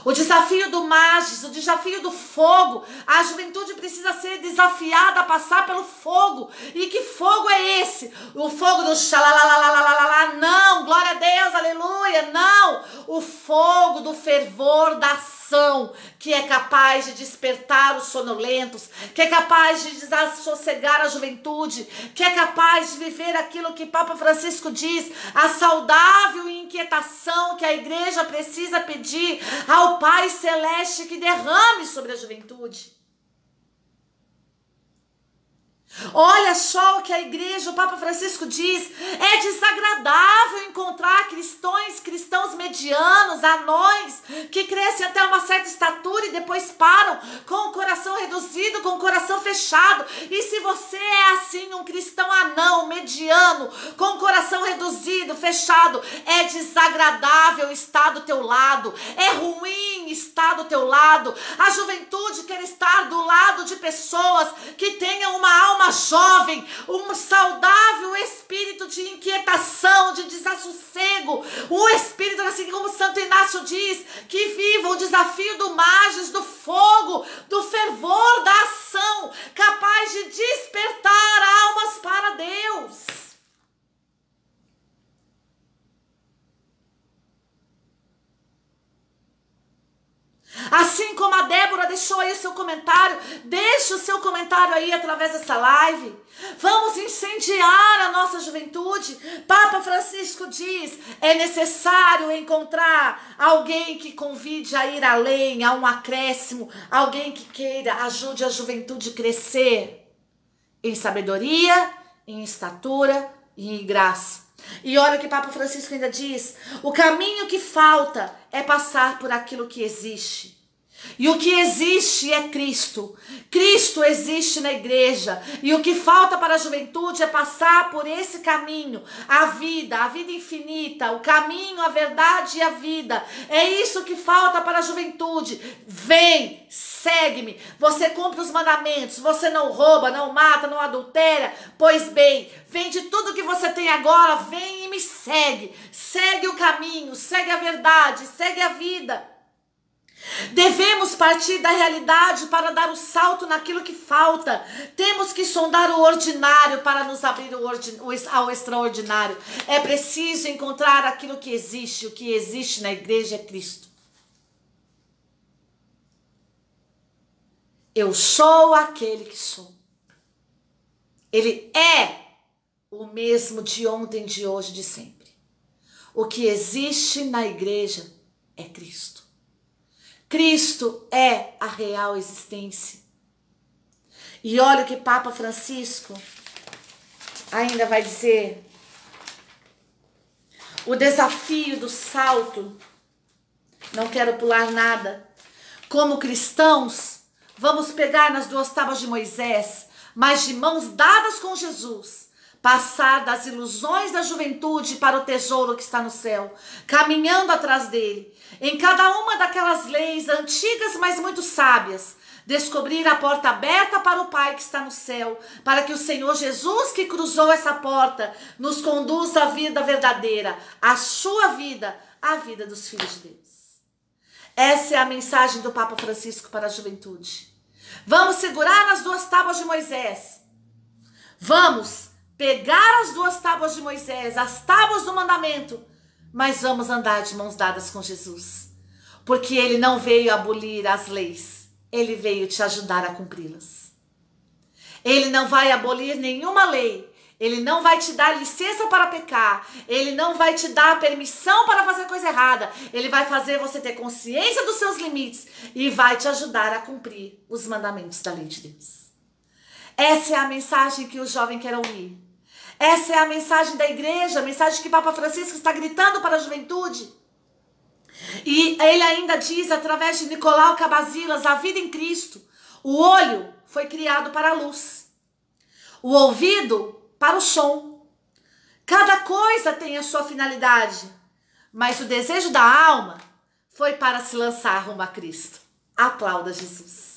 Speaker 1: O desafio do Magis, o desafio do fogo. A juventude precisa ser desafiada a passar pelo fogo. E que fogo é esse? O fogo do xalalalalalalala? Não, glória a Deus, aleluia, não. O fogo do fervor da ação, que é capaz de despertar os sonolentos, que é capaz de desassossegar a juventude, que é capaz de viver aquilo que Papa Francisco diz, a saudável inquietação que a igreja precisa pedir ao Pai Celeste que derrame sobre a juventude. Olha só o que a igreja, o Papa Francisco diz, é desagradável encontrar cristãos medianos, anões, que crescem até uma certa estatura e depois param com o coração reduzido, com o coração fechado. E se você é assim, um cristão anão, mediano, com o coração reduzido, fechado, é desagradável estar do teu lado, é ruim estar do teu lado. A juventude quer estar do lado de pessoas que tenham uma alma jovem, um saudável espírito de inquietação, de desassossego, um espírito, assim como Santo Inácio diz, que viva o desafio do Magis, do fogo, do fervor da ação, capaz de despertar almas para Deus. Assim como a Débora deixou aí o seu comentário, deixa o seu comentário aí através dessa live. Vamos incendiar a nossa juventude. Papa Francisco diz, é necessário encontrar alguém que convide a ir além, a um acréscimo, alguém que queira, ajude a juventude a crescer em sabedoria, em estatura, e em graça. E olha o que Papa Francisco ainda diz: o caminho que falta é passar por aquilo que existe. E o que existe é Cristo. Cristo existe na igreja. E o que falta para a juventude é passar por esse caminho. A vida infinita, o caminho, a verdade e a vida. É isso que falta para a juventude. Vem, segue-me. Você cumpre os mandamentos. Você não rouba, não mata, não adultera. Pois bem, vende tudo que você tem agora. Vem e me segue. Segue o caminho, segue a verdade, segue a vida. Devemos partir da realidade para dar o salto naquilo que falta. Temos que sondar o ordinário para nos abrir ao extraordinário. É preciso encontrar aquilo que existe. O que existe na igreja é Cristo. Eu sou aquele que sou. Ele é o mesmo de ontem, de hoje, de sempre. O que existe na igreja é Cristo. Cristo é a real existência. E olha o que Papa Francisco ainda vai dizer. O desafio do salto. Não quero pular nada. Como cristãos, vamos pegar nas 2 tábuas de Moisés, mas de mãos dadas com Jesus, passar das ilusões da juventude para o tesouro que está no céu, caminhando atrás dele. Em cada uma daquelas leis antigas, mas muito sábias, descobrir a porta aberta para o Pai que está no céu, para que o Senhor Jesus, que cruzou essa porta, nos conduza à vida verdadeira, a sua vida, a vida dos filhos de Deus. Essa é a mensagem do Papa Francisco para a juventude. Vamos segurar nas 2 tábuas de Moisés. Vamos pegar as 2 tábuas de Moisés, as tábuas do mandamento, mas vamos andar de mãos dadas com Jesus. Porque ele não veio abolir as leis, ele veio te ajudar a cumpri-las. Ele não vai abolir nenhuma lei, ele não vai te dar licença para pecar, ele não vai te dar permissão para fazer coisa errada, ele vai fazer você ter consciência dos seus limites e vai te ajudar a cumprir os mandamentos da lei de Deus. Essa é a mensagem que o jovem quer ouvir. Essa é a mensagem da igreja, a mensagem que Papa Francisco está gritando para a juventude. E ele ainda diz, através de Nicolau Cabasilas, a vida em Cristo. O olho foi criado para a luz. O ouvido para o som. Cada coisa tem a sua finalidade. Mas o desejo da alma foi para se lançar rumo a Cristo. Aplauda Jesus.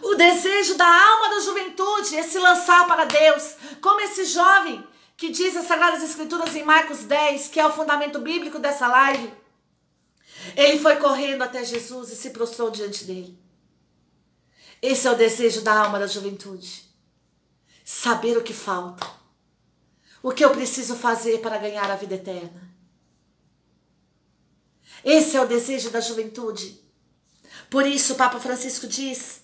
Speaker 1: O desejo da alma da juventude é se lançar para Deus, como esse jovem que diz as Sagradas Escrituras em Marcos 10, que é o fundamento bíblico dessa live. Ele foi correndo até Jesus e se prostrou diante dele. Esse é o desejo da alma da juventude. Saber o que falta. O que eu preciso fazer para ganhar a vida eterna. Esse é o desejo da juventude. Por isso o Papa Francisco diz: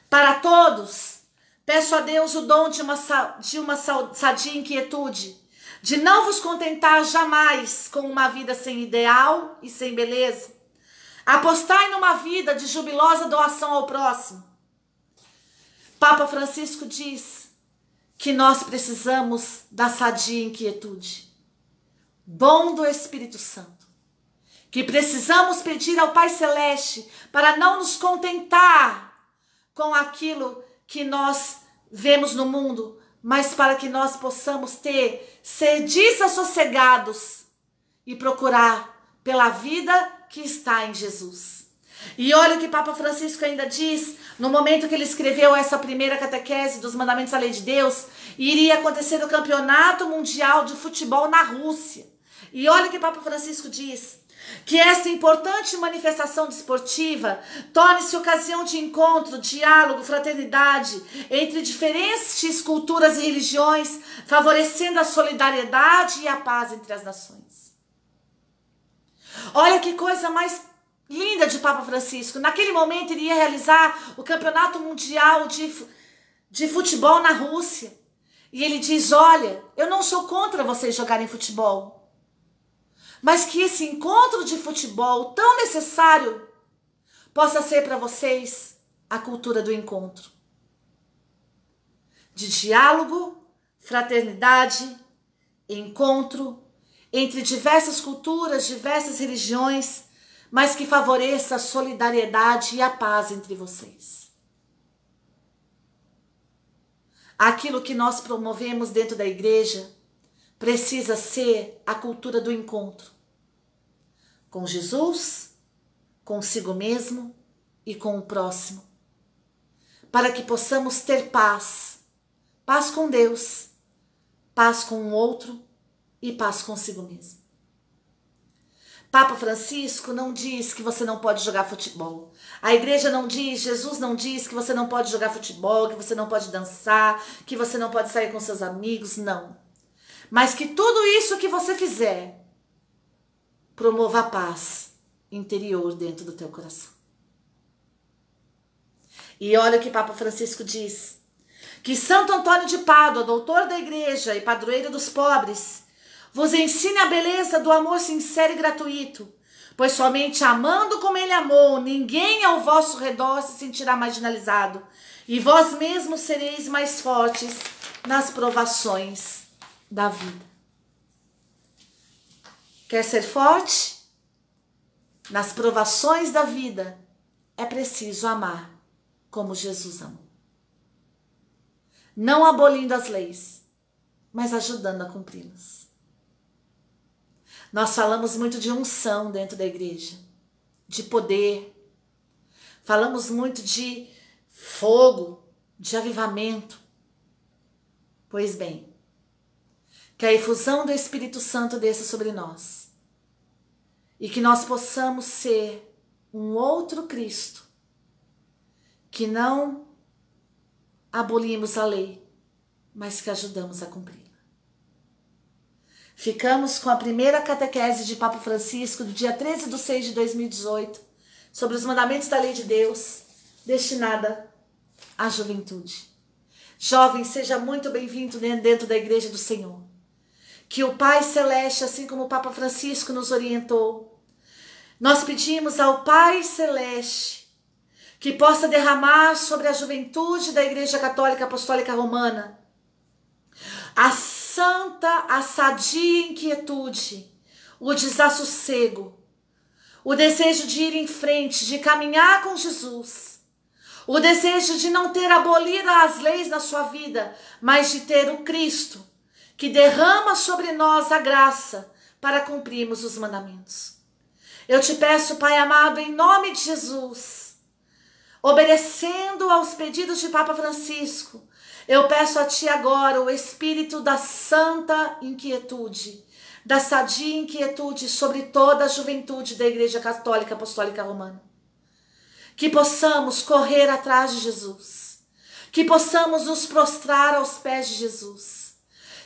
Speaker 1: para todos, peço a Deus o dom de uma sadia inquietude, de não vos contentar jamais com uma vida sem ideal e sem beleza. Apostai numa vida de jubilosa doação ao próximo. Papa Francisco diz que nós precisamos da sadia inquietude, dom do Espírito Santo, que precisamos pedir ao Pai Celeste para não nos contentar com aquilo que nós vemos no mundo, mas para que nós possamos ser desassossegados e procurar pela vida que está em Jesus. E olha o que Papa Francisco ainda diz, no momento que ele escreveu essa primeira catequese dos mandamentos da lei de Deus, iria acontecer o campeonato mundial de futebol na Rússia. E olha o que Papa Francisco diz: que essa importante manifestação desportiva torne-se ocasião de encontro, diálogo, fraternidade entre diferentes culturas e religiões, favorecendo a solidariedade e a paz entre as nações. Olha que coisa mais linda de Papa Francisco. Naquele momento ele ia realizar o campeonato mundial de futebol na Rússia. E ele diz: olha, eu não sou contra vocês jogarem futebol, mas que esse encontro de futebol tão necessário possa ser para vocês a cultura do encontro, de diálogo, fraternidade, encontro entre diversas culturas, diversas religiões, mas que favoreça a solidariedade e a paz entre vocês. Aquilo que nós promovemos dentro da igreja precisa ser a cultura do encontro com Jesus, consigo mesmo e com o próximo, para que possamos ter paz, paz com Deus, paz com o outro e paz consigo mesmo. Papa Francisco não diz que você não pode jogar futebol. A igreja não diz, Jesus não diz que você não pode jogar futebol, que você não pode dançar, que você não pode sair com seus amigos, não. Mas que tudo isso que você fizer promova a paz interior dentro do teu coração. E olha o que Papa Francisco diz, que Santo Antônio de Pádua, doutor da igreja e padroeiro dos pobres, vos ensine a beleza do amor sincero e gratuito, pois somente amando como ele amou, ninguém ao vosso redor se sentirá marginalizado, e vós mesmos sereis mais fortes nas provações da vida. Quer ser forte? Nas provações da vida é preciso amar como Jesus amou. Não abolindo as leis, mas ajudando a cumpri-las. Nós falamos muito de unção dentro da igreja, de poder. Falamos muito de fogo, de avivamento. Pois bem, que a efusão do Espírito Santo desça sobre nós e que nós possamos ser um outro Cristo, que não abolimos a lei, mas que ajudamos a cumpri-la. Ficamos com a primeira catequese de Papa Francisco do dia 13/6/2018 sobre os mandamentos da lei de Deus, destinada à juventude. Jovem, seja muito bem-vindo dentro da igreja do Senhor. Que o Pai Celeste, assim como o Papa Francisco nos orientou, nós pedimos ao Pai Celeste que possa derramar sobre a juventude da Igreja Católica Apostólica Romana a santa, a sadia inquietude, o desassossego, o desejo de ir em frente, de caminhar com Jesus, o desejo de não ter abolido as leis na sua vida, mas de ter o Cristo que derrama sobre nós a graça para cumprirmos os mandamentos. Eu te peço, Pai amado, em nome de Jesus, obedecendo aos pedidos de Papa Francisco, eu peço a Ti agora o espírito da santa inquietude, da sadia inquietude sobre toda a juventude da Igreja Católica Apostólica Romana. Que possamos correr atrás de Jesus, que possamos nos prostrar aos pés de Jesus,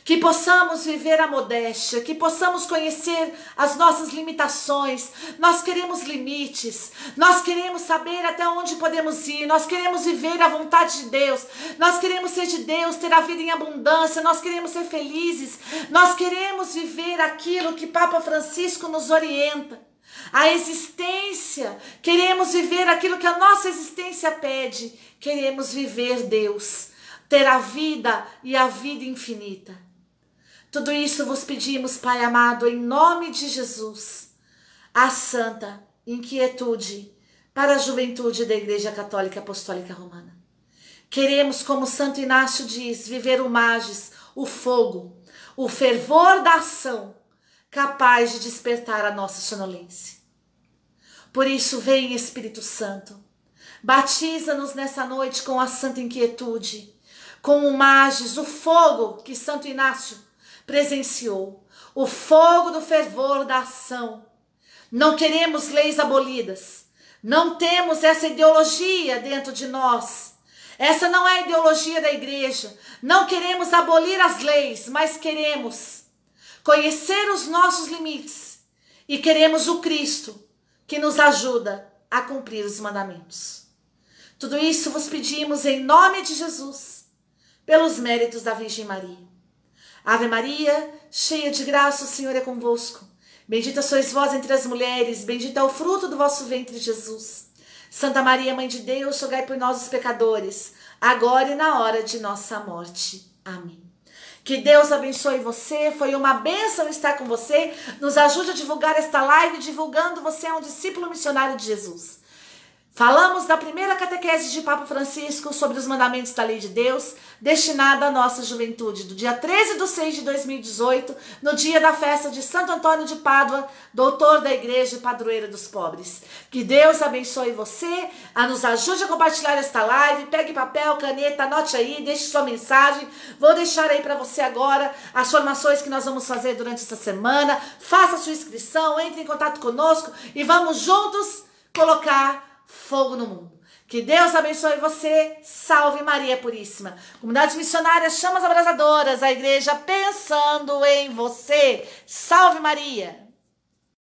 Speaker 1: que possamos viver a modéstia, que possamos conhecer as nossas limitações. Nós queremos limites, nós queremos saber até onde podemos ir, nós queremos viver a vontade de Deus, nós queremos ser de Deus, ter a vida em abundância, nós queremos ser felizes, nós queremos viver aquilo que Papa Francisco nos orienta. A existência, queremos viver aquilo que a nossa existência pede, queremos viver Deus, ter a vida e a vida infinita. Tudo isso vos pedimos, Pai amado, em nome de Jesus, a santa inquietude para a juventude da Igreja Católica Apostólica Romana. Queremos, como Santo Inácio diz, viver o magis, o fogo, o fervor da ação, capaz de despertar a nossa sonolência. Por isso, vem Espírito Santo, batiza-nos nessa noite com a santa inquietude, com o magis, o fogo que Santo Inácio presenciou, o fogo do fervor da ação. Não queremos leis abolidas, não temos essa ideologia dentro de nós. Essa não é a ideologia da igreja. Não queremos abolir as leis, mas queremos conhecer os nossos limites e queremos o Cristo que nos ajuda a cumprir os mandamentos. Tudo isso vos pedimos em nome de Jesus, pelos méritos da Virgem Maria. Ave Maria, cheia de graça, o Senhor é convosco. Bendita sois vós entre as mulheres, bendito é o fruto do vosso ventre, Jesus. Santa Maria, Mãe de Deus, rogai por nós os pecadores, agora e na hora de nossa morte. Amém. Que Deus abençoe você, foi uma bênção estar com você. Nos ajude a divulgar esta live, divulgando você é um discípulo missionário de Jesus. Falamos da primeira catequese de Papa Francisco sobre os mandamentos da lei de Deus, destinada à nossa juventude, do dia 13/6/2018, no dia da festa de Santo Antônio de Pádua, doutor da igreja e padroeiro dos pobres. Que Deus abençoe você, nos ajude a compartilhar esta live, pegue papel, caneta, anote aí, deixe sua mensagem. Vou deixar aí para você agora as formações que nós vamos fazer durante esta semana. Faça sua inscrição, entre em contato conosco e vamos juntos colocar fogo no mundo. Que Deus abençoe você. Salve Maria Puríssima. Comunidade missionária Chamas Abrasadoras, a igreja pensando em você. Salve Maria.